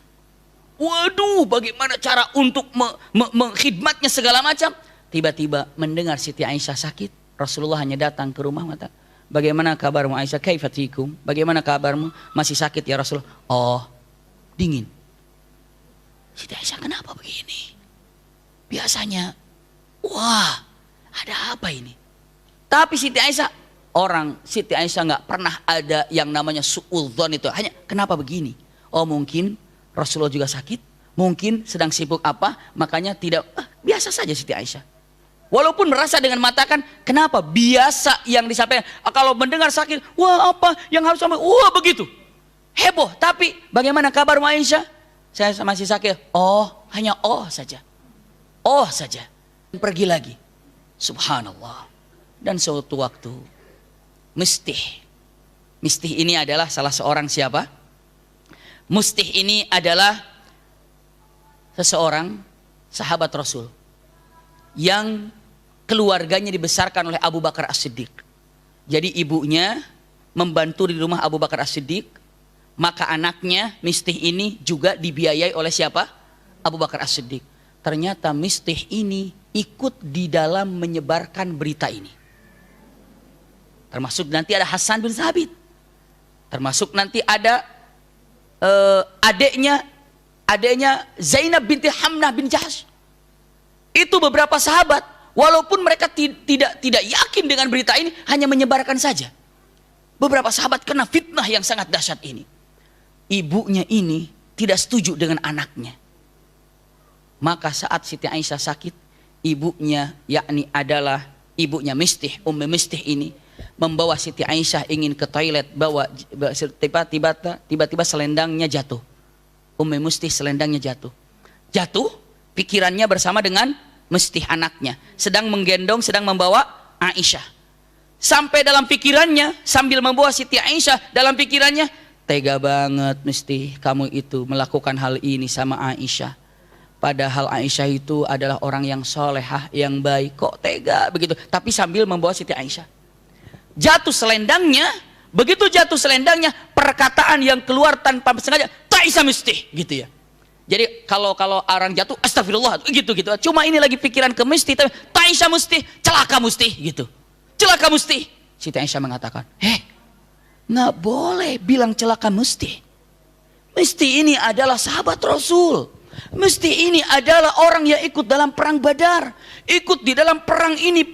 Waduh, bagaimana cara untuk mengkhidmatnya segala macam. Tiba-tiba mendengar Siti Aisyah sakit, Rasulullah hanya datang ke rumah, mata, bagaimana kabarmu Aisyah? Kaifatikum? Bagaimana kabarmu? Masih sakit ya Rasulullah? Oh, dingin. Siti Aisyah, kenapa begini? Biasanya, wah, ada apa ini? Tapi Siti Aisyah nggak pernah ada yang namanya suudzon itu. Hanya kenapa begini? Oh mungkin Rasulullah juga sakit, mungkin sedang sibuk apa, makanya tidak. Biasa saja Siti Aisyah. Walaupun merasa dengan mata kan, kenapa? Biasa yang disampaikan. Kalau mendengar sakit, wah apa yang harus sampai, wah begitu. Heboh, tapi bagaimana kabar Aisyah? Saya masih sakit. Oh, hanya saja. Pergi lagi. Subhanallah. Dan suatu waktu Mustih ini adalah salah seorang siapa? Mustih ini adalah seseorang sahabat Rasul yang keluarganya dibesarkan oleh Abu Bakar As-Siddiq. Jadi ibunya membantu di rumah Abu Bakar As-Siddiq. Maka anaknya Mistih ini juga dibiayai oleh siapa? Abu Bakar As-Siddiq. Ternyata Mistih ini ikut di dalam menyebarkan berita ini. Termasuk nanti ada Hasan bin Sabit. Termasuk nanti ada adiknya Zainab binti Hamnah bin Jahsh. Itu beberapa sahabat, walaupun mereka tidak yakin dengan berita ini, hanya menyebarkan saja. Beberapa sahabat kena fitnah yang sangat dahsyat ini. Ibunya ini tidak setuju dengan anaknya. Maka saat Siti Aisyah sakit, ibunya, yakni adalah ibunya Mistih, Ummu Mistih ini, membawa Siti Aisyah ingin ke toilet, tiba-tiba selendangnya jatuh. Ummu Mistih selendangnya jatuh, pikirannya bersama dengan Mistih anaknya, sedang menggendong, sedang membawa Aisyah. Sampai dalam pikirannya, sambil membawa Siti Aisyah, dalam pikirannya, tega banget Mistih kamu itu melakukan hal ini sama Aisyah. Padahal Aisyah itu adalah orang yang solehah, yang baik. Kok tega begitu? Tapi sambil membawa Siti Aisyah. Jatuh selendangnya, begitu jatuh selendangnya, perkataan yang keluar tanpa sengaja, Ta'isa mesti, gitu ya. Jadi kalau orang jatuh, astagfirullah, gitu. Cuma ini lagi pikiran ke mesti, Ta'isa mesti, celaka mesti, gitu. Celaka mesti. Siti Aisyah mengatakan, nggak boleh bilang celaka mesti. Mesti ini adalah sahabat Rasul. Mesti ini adalah orang yang ikut dalam perang Badar, ikut di dalam perang ini.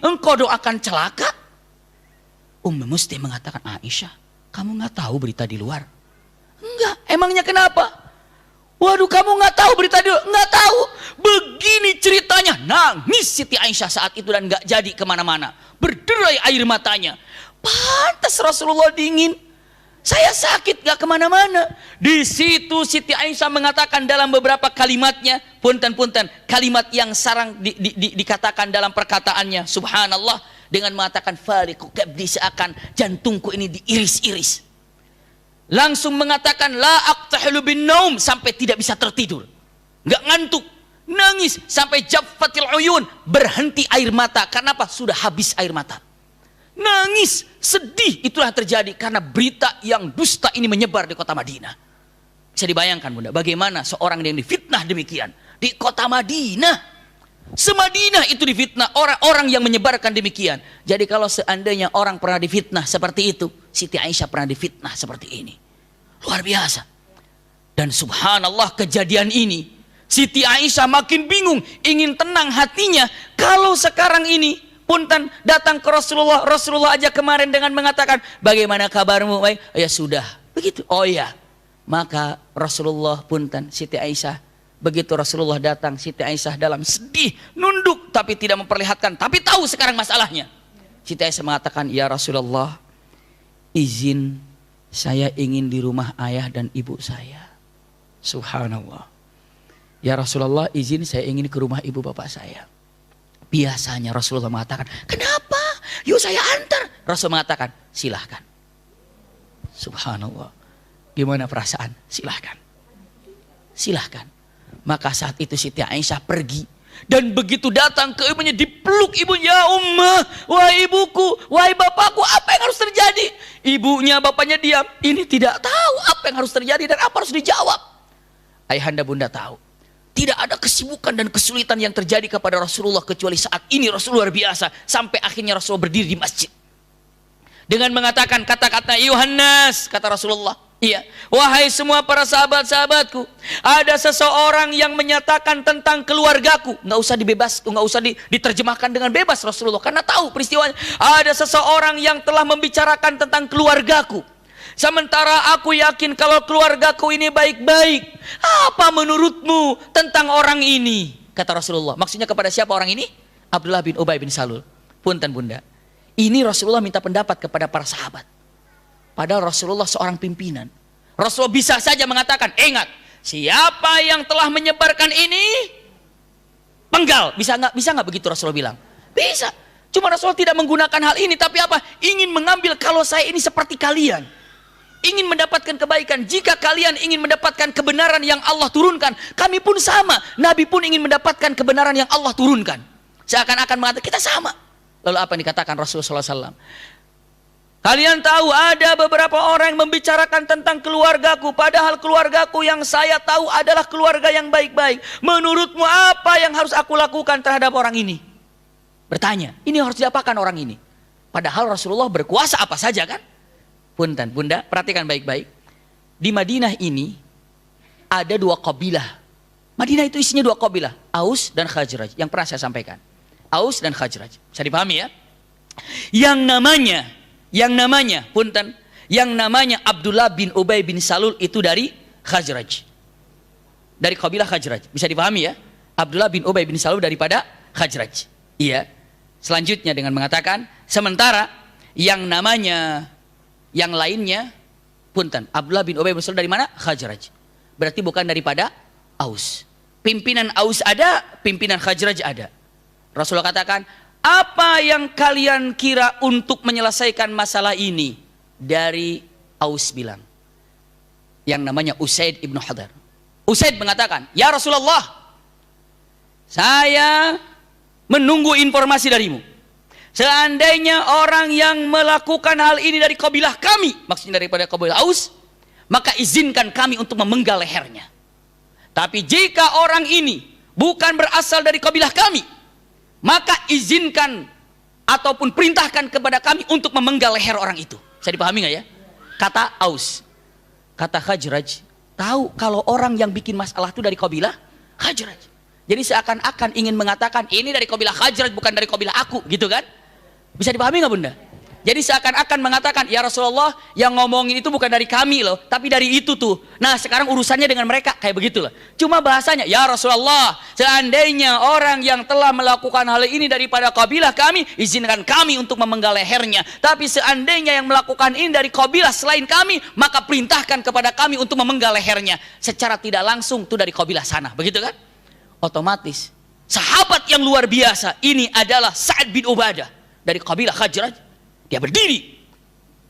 Engkau doakan celaka? Musti mengatakan, Aisyah, kamu nggak tahu berita di luar? Enggak. Emangnya kenapa? Waduh, kamu nggak tahu berita di luar? Nggak tahu. Begini ceritanya. Nangis Siti Aisyah saat itu dan nggak jadi kemana-mana. Berderai air matanya. Pantas Rasulullah dingin. Saya sakit gak kemana-mana. Di situ Siti Aisyah mengatakan dalam beberapa kalimatnya, punten, kalimat yang sarang dikatakan dalam perkataannya, subhanallah, dengan mengatakan fariqu kabdi, seakan jantungku ini diiris-iris. Langsung mengatakan la aqtahilu bin naum, sampai tidak bisa tertidur. Gak ngantuk, nangis sampai jaffatil uyun, berhenti air mata. Karena apa? Sudah habis air mata. Nangis, sedih, itulah terjadi karena berita yang dusta ini menyebar di kota Madinah. Bisa dibayangkan Bunda, bagaimana seorang yang difitnah demikian di kota Madinah. Semadinah itu difitnah, orang-orang yang menyebarkan demikian. Jadi kalau seandainya orang pernah difitnah seperti itu, Siti Aisyah pernah difitnah seperti ini. Luar biasa. Dan subhanallah, kejadian ini Siti Aisyah makin bingung, ingin tenang hatinya. Kalau sekarang ini punten datang ke Rasulullah, Rasulullah aja kemarin dengan mengatakan, bagaimana kabarmu? Baik. Ya sudah, begitu. Oh ya, maka Rasulullah punten Siti Aisyah, begitu Rasulullah datang, Siti Aisyah dalam sedih, nunduk tapi tidak memperlihatkan, tapi tahu sekarang masalahnya. Siti Aisyah mengatakan, ya Rasulullah, izin saya ingin di rumah ayah dan ibu saya. Subhanallah. Ya Rasulullah, izin saya ingin ke rumah ibu bapak saya. Biasanya Rasulullah mengatakan, kenapa? Yuk saya antar. Rasul mengatakan, silahkan. Subhanallah. Gimana perasaan? Silahkan. Silahkan. Maka saat itu Siti Aisyah pergi. Dan begitu datang ke ibunya, dipeluk ibunya. Ya ummah, wahai ibuku, wahai bapakku, apa yang harus terjadi? Ibunya, bapaknya diam. Ini tidak tahu apa yang harus terjadi dan apa harus dijawab. Ayahanda bunda tahu. Tidak ada kesibukan dan kesulitan yang terjadi kepada Rasulullah kecuali saat ini Rasulullah luar biasa. Sampai akhirnya Rasulullah berdiri di masjid. Dengan mengatakan kata-kata Yohanes, kata Rasulullah. Iya, wahai semua para sahabat-sahabatku, ada seseorang yang menyatakan tentang keluargaku. Nggak usah dibebas, nggak usah diterjemahkan dengan bebas Rasulullah. Karena tahu peristiwanya. Ada seseorang yang telah membicarakan tentang keluargaku. Sementara aku yakin kalau keluargaku ini baik-baik. Apa menurutmu tentang orang ini? Kata Rasulullah. Maksudnya kepada siapa orang ini? Abdullah bin Ubay bin Salul. Punten bunda. Ini Rasulullah minta pendapat kepada para sahabat. Padahal Rasulullah seorang pimpinan. Rasulullah bisa saja mengatakan, ingat, siapa yang telah menyebarkan ini, penggal. Bisa nggak begitu Rasulullah bilang? Bisa. Cuma Rasulullah tidak menggunakan hal ini. Tapi apa? Ingin mengambil kalau saya ini seperti kalian. Ingin mendapatkan kebaikan. Jika kalian ingin mendapatkan kebenaran yang Allah turunkan, kami pun sama. Nabi pun ingin mendapatkan kebenaran yang Allah turunkan. Seakan-akan mengatakan kita sama. Lalu apa yang dikatakan Rasulullah SAW? Kalian tahu ada beberapa orang yang membicarakan tentang keluargaku. Padahal keluargaku yang saya tahu adalah keluarga yang baik-baik. Menurutmu apa yang harus aku lakukan terhadap orang ini? Bertanya, ini harus diapakan orang ini? Padahal Rasulullah berkuasa apa saja kan? Punten, bunda, perhatikan baik-baik. Di Madinah ini ada dua kabilah. Madinah itu isinya dua kabilah, Aus dan Khazraj. Yang pernah saya sampaikan. Aus dan Khazraj. Bisa dipahami ya? Yang namanya, punten, yang namanya Abdullah bin Ubay bin Salul itu dari Khazraj. Dari kabilah Khazraj. Bisa dipahami ya? Abdullah bin Ubay bin Salul daripada Khazraj. Iya. Selanjutnya dengan mengatakan, sementara yang namanya yang lainnya, punten, Abdullah bin Ubay bin Salul dari mana? Khazraj. Berarti bukan daripada Aus. Pimpinan Aus ada, pimpinan Khazraj ada. Rasulullah katakan, apa yang kalian kira untuk menyelesaikan masalah ini? Dari Aus bilang, yang namanya Usaid ibn Hadar. Usaid mengatakan, ya Rasulullah, saya menunggu informasi darimu. Seandainya orang yang melakukan hal ini dari kabilah kami, maksudnya daripada kabilah Aus, maka izinkan kami untuk memenggal lehernya. Tapi jika orang ini bukan berasal dari kabilah kami, maka izinkan ataupun perintahkan kepada kami untuk memenggal leher orang itu. Bisa dipahami nggak ya? Kata Aus. Kata Khazraj, tahu kalau orang yang bikin masalah itu dari kabilah Khazraj. Jadi seakan-akan ingin mengatakan ini dari kabilah Khazraj bukan dari kabilah aku, gitu kan? Bisa dipahami nggak Bunda? Jadi seakan-akan mengatakan, ya Rasulullah, yang ngomongin itu bukan dari kami loh, tapi dari itu tuh. Nah sekarang urusannya dengan mereka, kayak begitulah. Cuma bahasanya, ya Rasulullah, seandainya orang yang telah melakukan hal ini daripada kabilah kami, izinkan kami untuk memenggal lehernya. Tapi seandainya yang melakukan ini dari kabilah selain kami, maka perintahkan kepada kami untuk memenggal lehernya. Secara tidak langsung tuh dari kabilah sana, begitu kan? Otomatis, sahabat yang luar biasa ini adalah Sa'ad bin Ubadah dari kabilah Khazraj. Dia berdiri,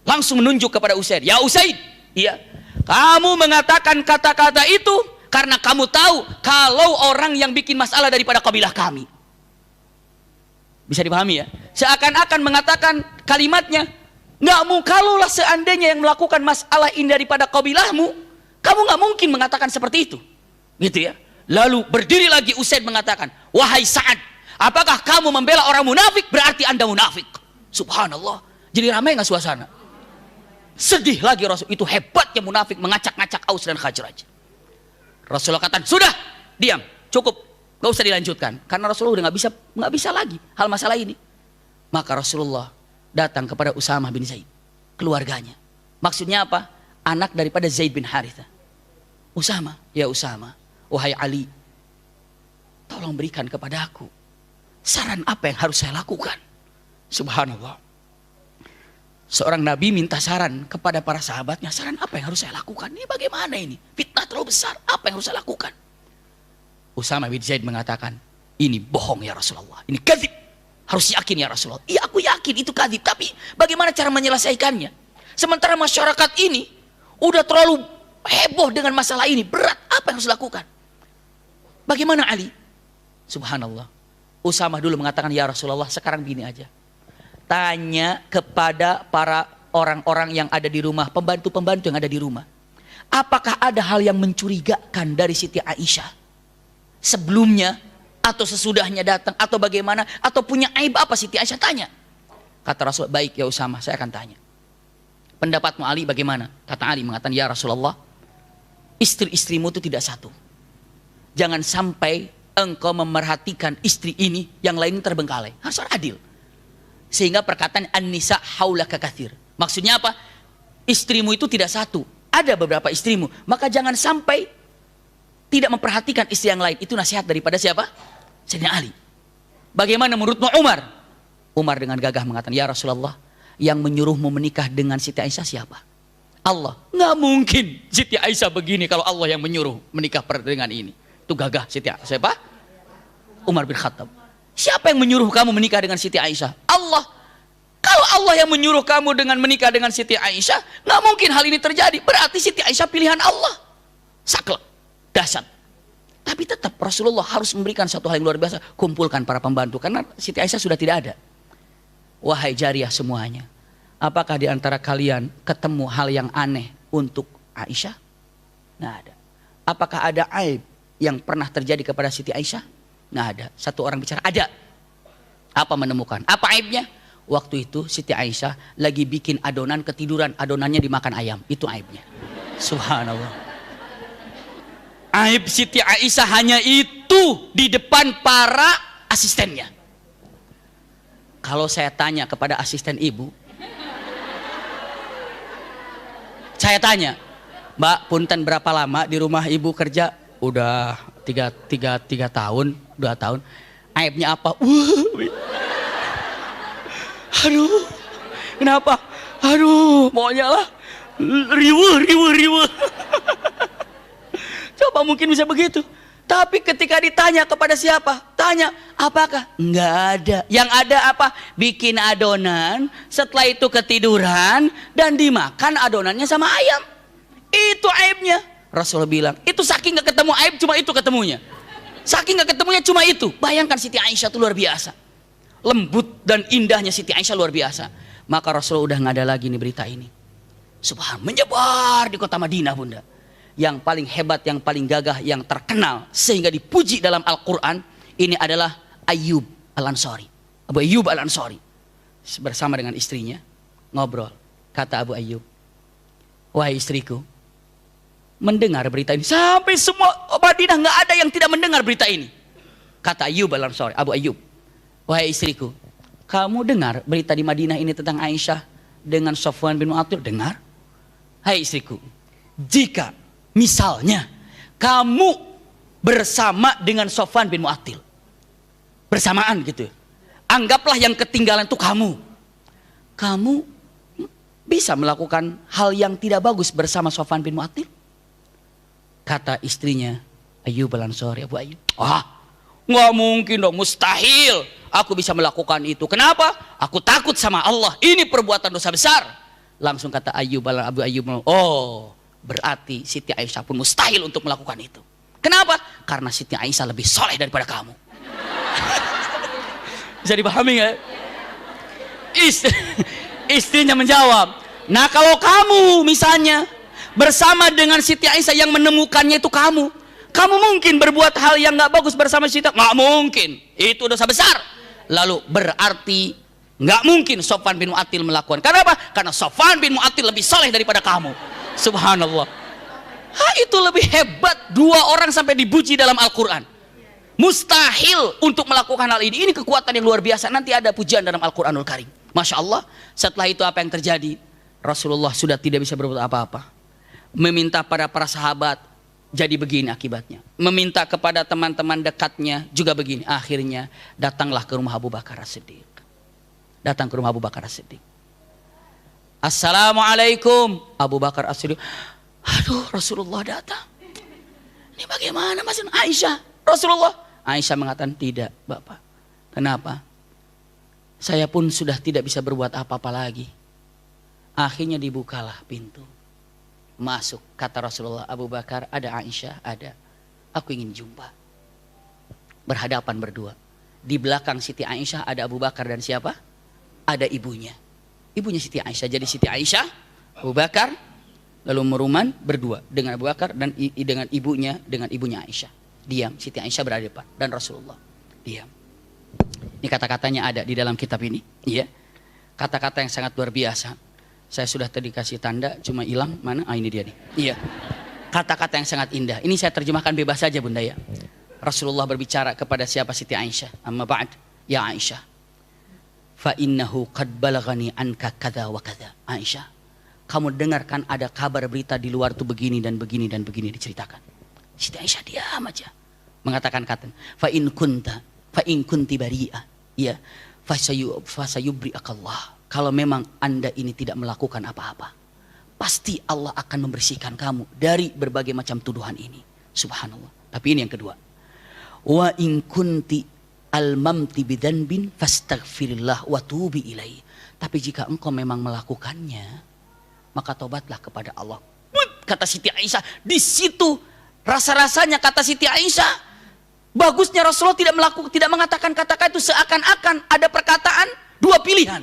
langsung menunjuk kepada Usaid. Ya Usaid, iya, kamu mengatakan kata-kata itu karena kamu tahu kalau orang yang bikin masalah daripada kabilah kami. Bisa dipahami ya? Seakan-akan mengatakan kalimatnya, nggak mau, kalaulah seandainya yang melakukan masalah ini daripada kabilahmu, kamu nggak mungkin mengatakan seperti itu, gitu ya. Lalu berdiri lagi Usaid mengatakan, wahai Sa'ad, apakah kamu membela orang munafik? Berarti anda munafik. Subhanallah, jadi ramai nggak suasana? Sedih lagi Rasul, itu hebatnya munafik mengacak-ngacak Aus dan Khazraj. Rasulullah katakan, sudah, diam, cukup, nggak usah dilanjutkan, karena Rasulullah udah nggak bisa lagi hal masalah ini. Maka Rasulullah datang kepada Usamah bin Zaid, keluarganya. Maksudnya apa? Anak daripada Zaid bin Haritha. Usamah, ya Usamah, wahai Ali, tolong berikan kepada aku saran apa yang harus saya lakukan. Subhanallah, seorang nabi minta saran kepada para sahabatnya, saran apa yang harus saya lakukan? Ini bagaimana ini? Fitnah terlalu besar, apa yang harus saya lakukan? Usamah bin Zaid mengatakan, ini bohong ya Rasulullah, ini kadzib, harus yakin ya Rasulullah. Iya aku yakin itu kadzib, tapi bagaimana cara menyelesaikannya? Sementara masyarakat ini udah terlalu heboh dengan masalah ini, berat, apa yang harus dilakukan? Bagaimana Ali? Subhanallah, Usamah dulu mengatakan, ya Rasulullah, sekarang gini aja, tanya kepada para orang-orang yang ada di rumah, pembantu-pembantu yang ada di rumah, apakah ada hal yang mencurigakan dari Siti Aisyah sebelumnya atau sesudahnya datang, atau bagaimana, atau punya aib apa Siti Aisyah? Tanya. Kata Rasul, baik ya Usamah, saya akan tanya. Pendapatmu Ali bagaimana? Kata Ali mengatakan, ya Rasulullah, istri-istrimu itu tidak satu. Jangan sampai engkau memerhatikan istri ini, yang lain terbengkalai. Harus adil. Sehingga perkataan an-nisa haulaka katsir. Maksudnya apa? Istrimu itu tidak satu, ada beberapa istrimu. Maka jangan sampai tidak memperhatikan istri yang lain. Itu nasihat daripada siapa? Sayyidina Ali. Bagaimana menurutmu Umar? Umar dengan gagah mengatakan, ya Rasulullah, yang menyuruhmu menikah dengan Siti Aisyah siapa? Allah. Nggak mungkin Siti Aisyah begini kalau Allah yang menyuruh menikah dengan ini. Itu gagah Siti Aisyah. Siapa? Umar bin Khattab. Siapa yang menyuruh kamu menikah dengan Siti Aisyah? Allah. Kalau Allah yang menyuruh kamu dengan menikah dengan Siti Aisyah, nggak mungkin hal ini terjadi. Berarti Siti Aisyah pilihan Allah. Saklek, dahsyat. Tapi tetap Rasulullah harus memberikan satu hal yang luar biasa. Kumpulkan para pembantu, karena Siti Aisyah sudah tidak ada. Wahai jariyah semuanya, apakah di antara kalian ketemu hal yang aneh untuk Aisyah? Nggak ada. Apakah ada aib yang pernah terjadi kepada Siti Aisyah? Nggak ada. Satu orang bicara, ada. Apa menemukan? Apa aibnya? Waktu itu Siti Aisyah lagi bikin adonan, ketiduran, adonannya dimakan ayam. Itu aibnya. Subhanallah. Aib Siti Aisyah hanya itu di depan para asistennya. Kalau saya tanya kepada asisten ibu, saya tanya, Mbak, punten berapa lama di rumah ibu kerja? Udah tiga tahun, 2 tahun. Aibnya apa? Aduh, kenapa? Aduh, maunya lah riweh. Coba mungkin bisa begitu. Tapi ketika ditanya kepada siapa? Tanya, apakah? Enggak ada. Yang ada apa? Bikin adonan, setelah itu ketiduran, dan dimakan adonannya sama ayam. Itu aibnya. Rasulullah bilang, itu saking gak ketemu aib, cuma itu ketemunya. Saking gak ketemunya cuma itu. Bayangkan Siti Aisyah itu luar biasa. Lembut dan indahnya Siti Aisyah luar biasa. Maka Rasulullah udah gak ada lagi nih berita ini. Subhanallah, menyebar di kota Madinah, Bunda. Yang paling hebat, yang paling gagah, yang terkenal sehingga dipuji dalam Al-Quran, ini adalah Ayyub Al-Ansari. Abu Ayyub Al-Ansari bersama dengan istrinya ngobrol. Kata Abu Ayyub, wahai istriku, mendengar berita ini. Sampai semua Madinah nggak ada yang tidak mendengar berita ini. Kata Ayyub Al-Ansari, Abu Ayyub, wahai istriku, kamu dengar berita di Madinah ini tentang Aisyah dengan Safwan bin Mu'attil? Dengar. Hai istriku, jika misalnya kamu bersama dengan Safwan bin Mu'attil, bersamaan gitu, anggaplah yang ketinggalan itu kamu bisa melakukan hal yang tidak bagus bersama Safwan bin Mu'attil? Kata istrinya Ayyub Al-Ansari, Abu Ayyub, nggak mungkin dong, mustahil aku bisa melakukan itu. Kenapa? Aku takut sama Allah, ini perbuatan dosa besar. Langsung kata Abu Ayyub, oh berarti Siti Aisyah pun mustahil untuk melakukan itu. Kenapa? Karena Siti Aisyah lebih soleh daripada kamu. Bisa dipahami nggak? Istrinya menjawab, nah kalau kamu misalnya bersama dengan Siti Aisyah, yang menemukannya itu kamu mungkin berbuat hal yang nggak bagus bersama Siti? Nggak mungkin, itu dosa besar. Lalu berarti nggak mungkin Safwan bin Mu'attil melakukan. Kenapa? Karena Safwan bin Mu'attil lebih soleh daripada kamu. Subhanallah. Itu lebih hebat, dua orang sampai dipuji dalam Al-Quran. Mustahil untuk melakukan hal ini. Ini kekuatan yang luar biasa. Nanti ada pujian dalam Al-Quranul Karim. Masya Allah. Setelah itu apa yang terjadi? Rasulullah sudah tidak bisa berbuat apa-apa. Meminta pada para sahabat, jadi begini akibatnya. Meminta kepada teman-teman dekatnya, juga begini. Akhirnya datanglah ke rumah Abu Bakar As-Siddiq. Datang ke rumah Abu Bakar As-Siddiq. Assalamualaikum. Abu Bakar As-Siddiq, aduh Rasulullah datang. Ini bagaimana Mas Aisyah? Rasulullah. Aisyah mengatakan, tidak Bapak. Kenapa? Saya pun sudah tidak bisa berbuat apa-apa lagi. Akhirnya dibukalah pintu. Masuk, kata Rasulullah. Abu Bakar, ada Aisyah? Ada. Aku ingin jumpa. Berhadapan berdua. Di belakang Siti Aisyah ada Abu Bakar dan siapa? Ada ibunya. Ibunya Siti Aisyah. Jadi Siti Aisyah, Abu Bakar, lalu meruman berdua dengan Abu Bakar dan dengan ibunya Aisyah. Diam, Siti Aisyah berada di depan dan Rasulullah diam. Ini kata-katanya ada di dalam kitab ini, iya. Kata-kata yang sangat luar biasa. Saya sudah tadi kasih tanda, cuma hilang mana? Ini dia nih. Iya. Kata-kata yang sangat indah. Ini saya terjemahkan bebas saja Bunda ya. Rasulullah berbicara kepada siapa? Siti Aisyah. Amma ba'd, ya Aisyah, fa innahu qad balagani anka kadza wa kadza. Aisyah, kamu dengarkan ada kabar berita di luar tuh begini dan begini dan begini diceritakan. Siti Aisyah diam aja. Mengatakan kata, fa in kunti bari'ah, ya, fasayubri'akallah. Kalau memang Anda ini tidak melakukan apa-apa, pasti Allah akan membersihkan kamu dari berbagai macam tuduhan ini. Subhanallah. Tapi ini yang kedua. Wa in kunti almamti bidzanbin fastaghfirillah wa tubi ilaihi. Tapi jika engkau memang melakukannya, maka tobatlah kepada Allah. Kata Siti Aisyah, di situ rasa-rasanya kata Siti Aisyah, bagusnya Rasulullah tidak mengatakan kata-kata itu seakan-akan ada perkataan dua pilihan.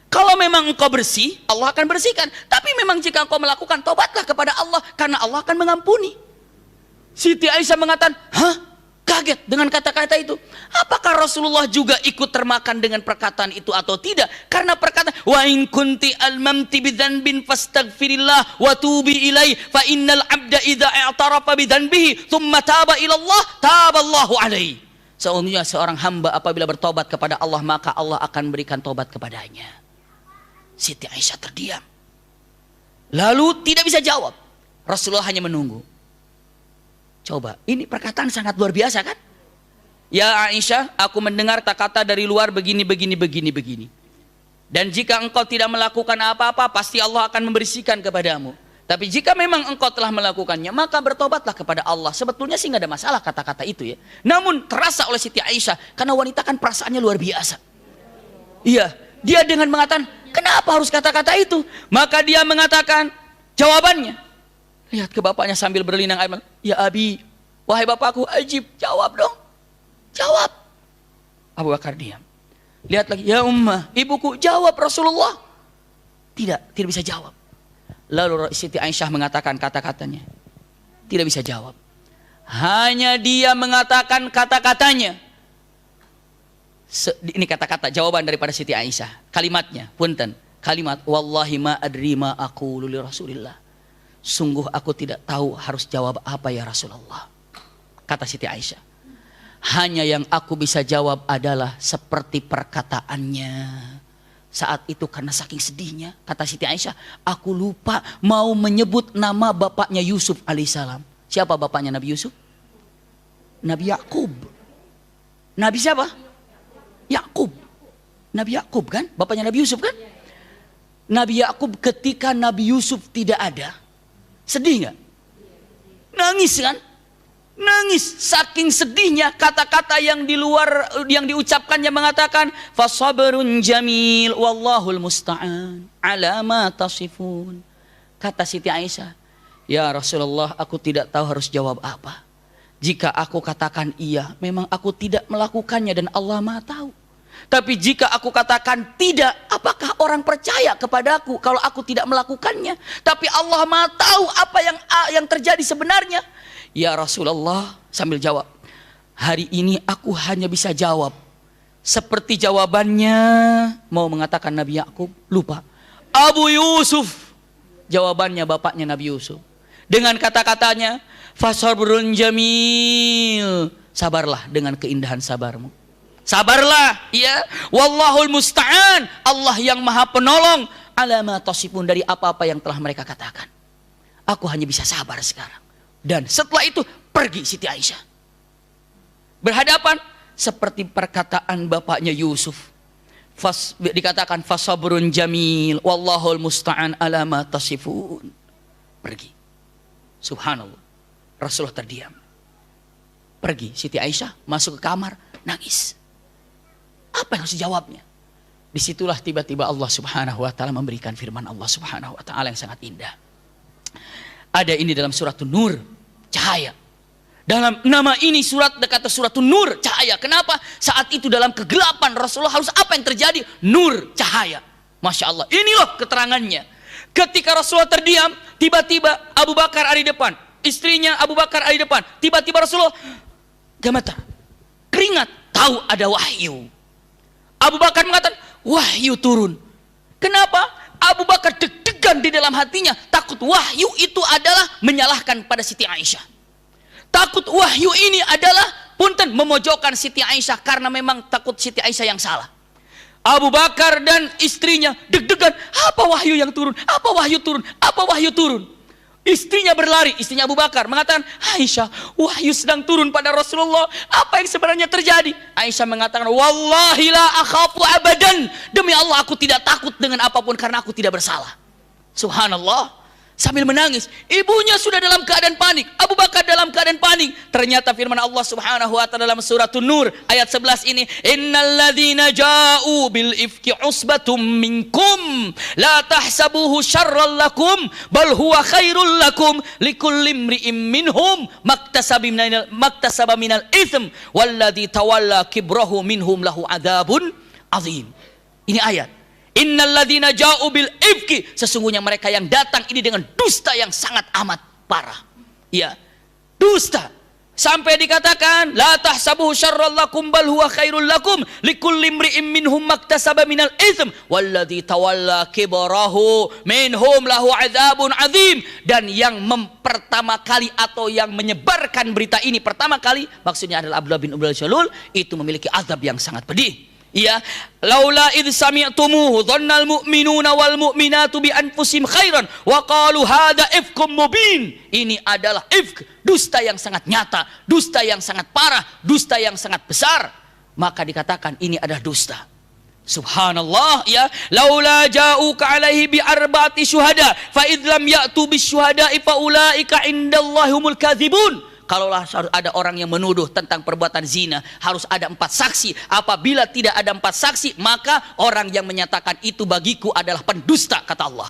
Kalau memang engkau bersih, Allah akan bersihkan. Tapi memang jika engkau melakukan, tobatlah kepada Allah, karena Allah akan mengampuni. Siti Aisyah mengatakan, kaget dengan kata-kata itu. Apakah Rasulullah juga ikut termakan dengan perkataan itu atau tidak? Karena perkataan, wa in kunti almamti bidzanbin fastaghfirillah wa tubi ilaihi fa innal abda idza i'tarafa bidzanbihi thumma taba ila Allah taballahu alaihi. Sesungguhnya seorang hamba apabila bertobat kepada Allah, maka Allah akan berikan tobat kepadanya. Siti Aisyah terdiam. Lalu tidak bisa jawab. Rasulullah hanya menunggu. Coba, ini perkataan sangat luar biasa kan? Ya Aisyah, aku mendengar kata-kata dari luar begini. Dan jika engkau tidak melakukan apa-apa, pasti Allah akan membersihkan kepadamu. Tapi jika memang engkau telah melakukannya, maka bertobatlah kepada Allah. Sebetulnya sih nggak ada masalah kata-kata itu ya. Namun terasa oleh Siti Aisyah, karena wanita kan perasaannya luar biasa. Iya, dia dengan mengatakan, kenapa harus kata-kata itu? Maka dia mengatakan jawabannya, Lihat ke bapaknya sambil berlinang air mata. Ya Abi, wahai bapakku, ajib, jawab dong. Jawab. Abu Bakar diam. Lihat lagi, ya Ummah, ibuku, jawab Rasulullah. Tidak bisa jawab. Lalu Siti Aisyah mengatakan kata-katanya. Tidak bisa jawab. Hanya dia mengatakan kata-katanya. Ini kata-kata jawaban daripada Siti Aisyah. Kalimatnya, punten. Kalimat, wallahi ma adri ma aqulu li Rasulillah. Sungguh aku tidak tahu harus jawab apa ya Rasulullah. Kata Siti Aisyah. Hanya yang aku bisa jawab adalah seperti perkataannya. Saat itu karena saking sedihnya, kata Siti Aisyah, aku lupa mau menyebut nama bapaknya Yusuf alaihissalam. Siapa bapaknya Nabi Yusuf? Nabi Yakub. Nabi siapa? Yakub. Nabi Yakub kan? Bapaknya Nabi Yusuf kan? Nabi Yakub ketika Nabi Yusuf tidak ada, sedih nggak? Nangis kan? Nangis saking sedihnya, kata-kata yang di luar yang diucapkannya mengatakan fasabrun jamil wallahul musta'an ala ma tasifun. Kata Siti Aisyah, ya Rasulullah, aku tidak tahu harus jawab apa. Jika aku katakan iya, memang aku tidak melakukannya dan Allah Maha tahu. Tapi jika aku katakan tidak, apakah orang percaya kepadaku kalau aku tidak melakukannya? Tapi Allah Maha tahu apa yang terjadi sebenarnya. Ya Rasulullah, sambil jawab, hari ini aku hanya bisa jawab seperti jawabannya, mau mengatakan Nabi Yakub, lupa. Abu Yusuf, jawabannya bapaknya Nabi Yusuf. Dengan kata-katanya, fasabrun jamil, sabarlah dengan keindahan sabarmu. Sabarlah, ya. Wallahul musta'an, Allah yang maha penolong ala ma tasifun, dari apa-apa yang telah mereka katakan. Aku hanya bisa sabar sekarang. Dan setelah itu pergi Siti Aisyah. Berhadapan seperti perkataan bapaknya Yusuf. Dikatakan fasabrun jamil wallahul musta'an ala ma tasifun. Pergi. Subhanallah. Rasulullah terdiam. Pergi Siti Aisyah, masuk ke kamar, nangis. Apa yang harus dijawabnya? Disitulah tiba-tiba Allah Subhanahu wa ta'ala memberikan firman Allah Subhanahu wa ta'ala yang sangat indah. Ada ini dalam surat Nur, cahaya. Dalam nama ini surat kata surat Nur, cahaya. Kenapa? Saat itu dalam kegelapan Rasulullah harus apa yang terjadi? Nur, cahaya. Masya Allah. Ini loh keterangannya. Ketika Rasulullah terdiam, tiba-tiba Abu Bakar ada di depan. Istrinya Abu Bakar ada di depan. Tiba-tiba Rasulullah gemetar, keringat, tahu ada wahyu. Abu Bakar mengatakan, wahyu turun. Kenapa? Abu Bakar deg-degan di dalam hatinya, takut wahyu itu adalah menyalahkan pada Siti Aisyah. Takut wahyu ini adalah punten memojokkan Siti Aisyah karena memang takut Siti Aisyah yang salah. Abu Bakar dan istrinya deg-degan, apa wahyu yang turun? Apa wahyu turun? Apa wahyu turun? Istrinya berlari, istrinya Abu Bakar mengatakan, Aisyah, wahyu sedang turun pada Rasulullah. Apa yang sebenarnya terjadi? Aisyah mengatakan, wallahi la akhafu abadan. Demi Allah aku tidak takut dengan apapun karena aku tidak bersalah. Subhanallah. Sambil menangis, ibunya sudah dalam keadaan panik, Abu Bakar dalam keadaan panik. Ternyata firman Allah Subhanahu wa ta'ala dalam surat Nur ayat 11 ini, innalladzina ja'u bil ifki usbatum minkum la tahsabuhu syarran lakum bal huwa khairul lakum likulli imri'in minhum maktasaba minal itsm walladzi tawalla kibrahu minhum lahu adzabun azim. Ini ayat. Innalladzina ja'u bil ifki, sesungguhnya mereka yang datang ini dengan dusta yang sangat amat parah. Ya, dusta. Sampai dikatakan la tahsabuhu syarran lakum bal huwa khairul lakum likulli imri'in minhum maktasaba minal itsm walladzi tawalla kibrahu minhum lahu adzabun azim. Dan yang pertama kali atau yang menyebarkan berita ini pertama kali maksudnya adalah Abdullah bin Ubay bin Salul, itu memiliki azab yang sangat pedih. Ya, laula id sami'tumuhu dhannal mu'minuna wal mu'minatu bi anfusihim khairan wa qalu hadza ifkum mubin. Ini adalah ifk, dusta yang sangat nyata, dusta yang sangat parah, dusta yang sangat besar. Maka dikatakan ini adalah dusta. Subhanallah, ya, laula ja'uka alaihi bi arba'ati syuhada fa id lam ya'tu bis syuhada'i fa ulaika indallahi humul kadzibun. Kalaulah harus ada orang yang menuduh tentang perbuatan zina, harus ada 4 saksi. Apabila tidak ada 4 saksi, maka orang yang menyatakan itu bagiku adalah pendusta, kata Allah.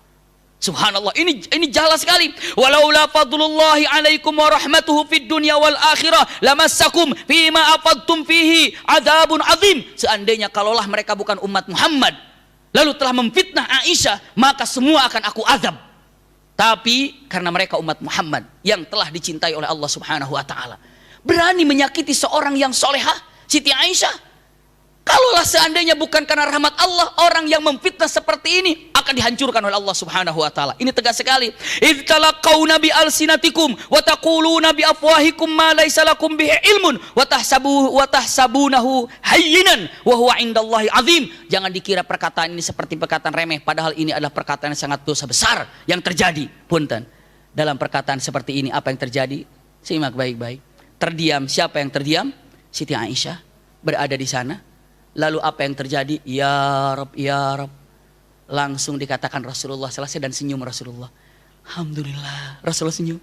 Subhanallah, ini jelas sekali. Walaula fadlullahi alaikum wa rahmatuhu fid dunya wal akhirah lamassakum fima afadtum fihi adzabun azim. Seandainya kalaulah mereka bukan umat Muhammad lalu telah memfitnah Aisyah, maka semua akan aku azab. Tapi karena mereka umat Muhammad yang telah dicintai oleh Allah Subhanahu wa taala, berani menyakiti seorang yang solehah, Siti Aisyah. Kalaulah seandainya bukan karena rahmat Allah, orang yang memfitnah seperti ini akan dihancurkan oleh Allah Subhanahu wa taala. Ini tegas sekali. Idz talaqauna bi alsinatikum wa taquluna bi afwahikum ma laysa lakum bihi ilmun wa tahsabunahu hayyinan wa huwa indallahi azim. Jangan dikira perkataan ini seperti perkataan remeh, padahal ini adalah perkataan yang sangat dosa besar yang terjadi. Punten. Dalam perkataan seperti ini apa yang terjadi? Simak baik-baik. Terdiam, siapa yang terdiam? Siti Aisyah berada di sana. Lalu apa yang terjadi? Ya Rab, ya Rab. Langsung dikatakan Rasulullah selesai dan senyum Rasulullah. Alhamdulillah, Rasulullah senyum.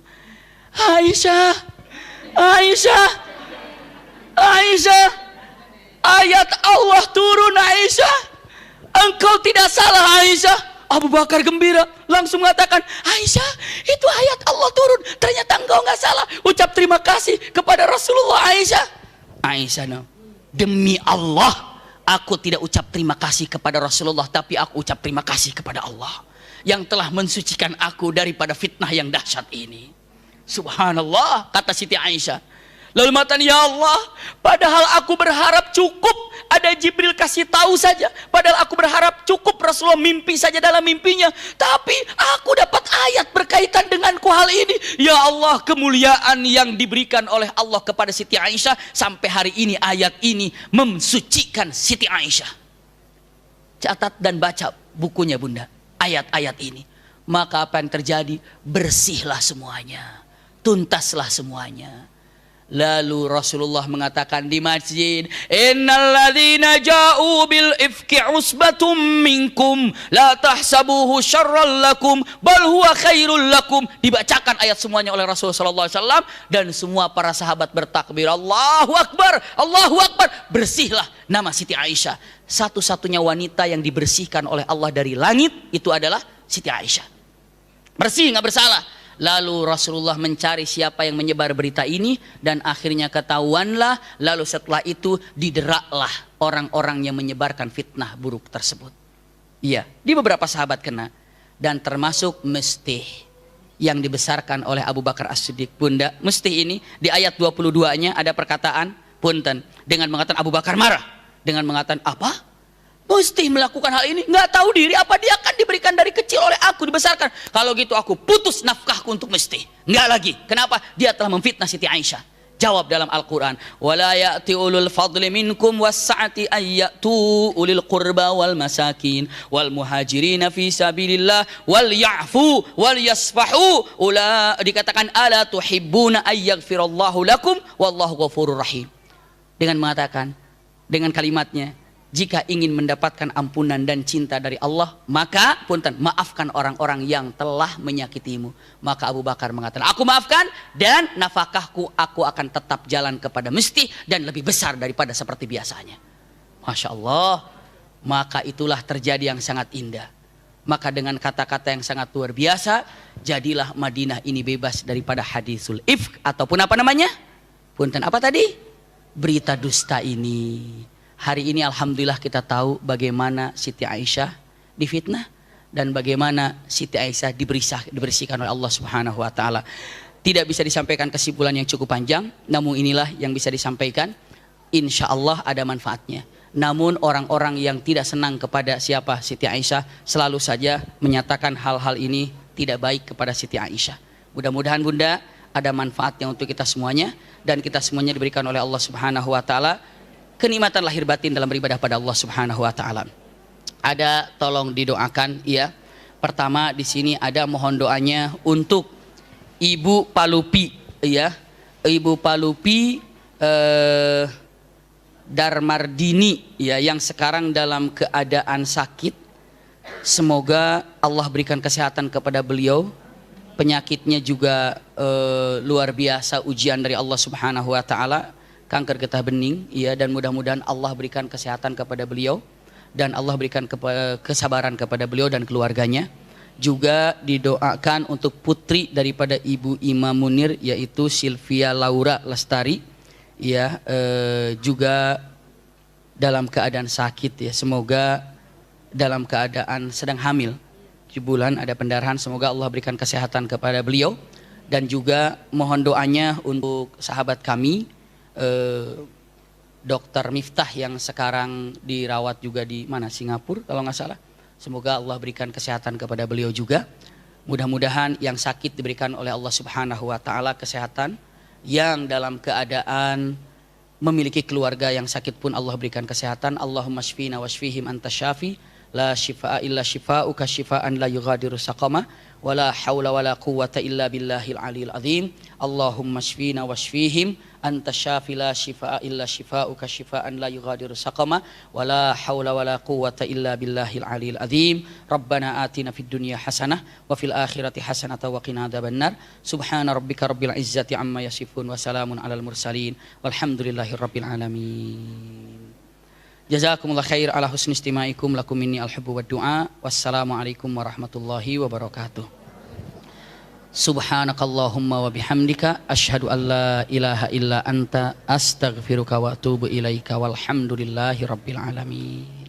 Aisyah, Aisyah, Aisyah, ayat Allah turun Aisyah. Engkau tidak salah Aisyah. Abu Bakar gembira, langsung mengatakan, Aisyah, itu ayat Allah turun. Ternyata engkau nggak salah. Ucap terima kasih kepada Rasulullah Aisyah. Aisyah, no. Demi Allah, aku tidak ucap terima kasih kepada Rasulullah, tapi aku ucap terima kasih kepada Allah yang telah mensucikan aku daripada fitnah yang dahsyat ini. Subhanallah, kata Siti Aisyah. Lalu mengatakan, ya Allah, padahal aku berharap cukup ada Jibril kasih tahu saja. Padahal aku berharap cukup Rasulullah mimpi saja dalam mimpinya. Tapi aku dapat ayat berkaitan denganku hal ini. Ya Allah, kemuliaan yang diberikan oleh Allah kepada Siti Aisyah. Sampai hari ini ayat ini mensucikan Siti Aisyah. Catat dan baca bukunya bunda, ayat-ayat ini. Maka apa yang terjadi? Bersihlah semuanya, tuntaslah semuanya. Lalu Rasulullah mengatakan di masjid, innalladzina ja'u bil ifki usbatum minkum la tahsabuhu syarran lakum bal huwa khairul lakum. Dibacakan ayat semuanya oleh Rasulullah sallallahu alaihi wasallam dan semua para sahabat bertakbir, Allahu akbar, Allahu akbar. Bersihlah nama Siti Aisyah. Satu-satunya wanita yang dibersihkan oleh Allah dari langit itu adalah Siti Aisyah. Bersih, nggak bersalah. Lalu Rasulullah mencari siapa yang menyebar berita ini dan akhirnya ketahuanlah. Lalu setelah itu dideraklah orang-orang yang menyebarkan fitnah buruk tersebut. Iya, di beberapa sahabat kena dan termasuk Mustih yang dibesarkan oleh Abu Bakar As-Siddiq. Bunda, Mustih ini di ayat 22-nya ada perkataan punten dengan mengatakan Abu Bakar marah dengan mengatakan apa? Mesti melakukan hal ini, nggak tahu diri apa dia akan diberikan dari kecil oleh aku, dibesarkan. Kalau gitu aku putus nafkahku untuk Mesti. Nggak lagi. Kenapa? Dia telah memfitnah Siti Aisyah. Jawab dalam Al-Quran, wala ya'ti ulul fadli minkum was-sa'ati ayyatu ulil qurba wal masakin wal muhajirina fi sabilillah wal ya'fu wal yasfahu. Dikatakan ala tuhibbuna ayyaghfirallahu lakum wallahu ghafurur rahim. Dengan mengatakan, dengan kalimatnya, jika ingin mendapatkan ampunan dan cinta dari Allah, maka punten, maafkan orang-orang yang telah menyakitimu. Maka Abu Bakar mengatakan, aku maafkan dan nafkahku aku akan tetap jalan kepada Mesti dan lebih besar daripada seperti biasanya. Masya Allah. Maka itulah terjadi yang sangat indah. Maka dengan kata-kata yang sangat luar biasa, jadilah Madinah ini bebas daripada hadisul ifk ataupun apa namanya? Punten, apa tadi? Berita dusta ini. Hari ini alhamdulillah kita tahu bagaimana Siti Aisyah difitnah dan bagaimana Siti Aisyah dibersihkan oleh Allah Subhanahu wa taala. Tidak bisa disampaikan kesimpulan yang cukup panjang, namun inilah yang bisa disampaikan. Insya Allah ada manfaatnya. Namun orang-orang yang tidak senang kepada siapa Siti Aisyah selalu saja menyatakan hal-hal ini tidak baik kepada Siti Aisyah. Mudah-mudahan bunda ada manfaatnya untuk kita semuanya dan kita semuanya diberikan oleh Allah Subhanahu wa taala kenikmatan lahir batin dalam beribadah pada Allah Subhanahu wa taala. Ada tolong didoakan ya. Pertama di sini ada mohon doanya untuk Ibu Palupi ya. Ibu Palupi Darmardini ya yang sekarang dalam keadaan sakit. Semoga Allah berikan kesehatan kepada beliau. Penyakitnya juga luar biasa ujian dari Allah Subhanahu wa taala. Kanker getah bening ya, dan mudah-mudahan Allah berikan kesehatan kepada beliau dan Allah berikan kesabaran kepada beliau dan keluarganya. Juga didoakan untuk putri daripada Ibu Imam Munir yaitu Sylvia Laura Lestari, ya, juga dalam keadaan sakit ya. Semoga dalam keadaan sedang hamil 7 bulan ada pendarahan, semoga Allah berikan kesehatan kepada beliau. Dan juga mohon doanya untuk sahabat kami Dr. Miftah yang sekarang dirawat juga di mana, Singapura kalau nggak salah. Semoga Allah berikan kesehatan kepada beliau juga. Mudah-mudahan yang sakit diberikan oleh Allah Subhanahu wa taala kesehatan, yang dalam keadaan memiliki keluarga yang sakit pun Allah berikan kesehatan. Allahumma shfina washfihim anta syafi la shifaa illa shifauka shifaan la yughadiru saqama wala haula wala quwwata illa billahil aliyil azim. Allahumma shfina washfihim anta syafi la shifaa illa shifauka shifaan la yughadiru saqama wala haula wala quwwata illa billahil aliyil azim. Rabbana atina fid dunya hasanah wa fil akhirati hasanah wa qina adzabannar. Subhana rabbika rabbil izzati amma yasifun wa salamun alal mursalin walhamdulillahi rabbil alamin. Jazakumullah khair ala husni istimaikum, lakum minni al-hubbu wa du'a. Wassalamualaikum warahmatullahi wabarakatuh. Subhanakallahumma wa bihamdika asyhadu an la ilaha illa anta astaghfiruka wa atubu ilaika walhamdulillahi rabbil alamin.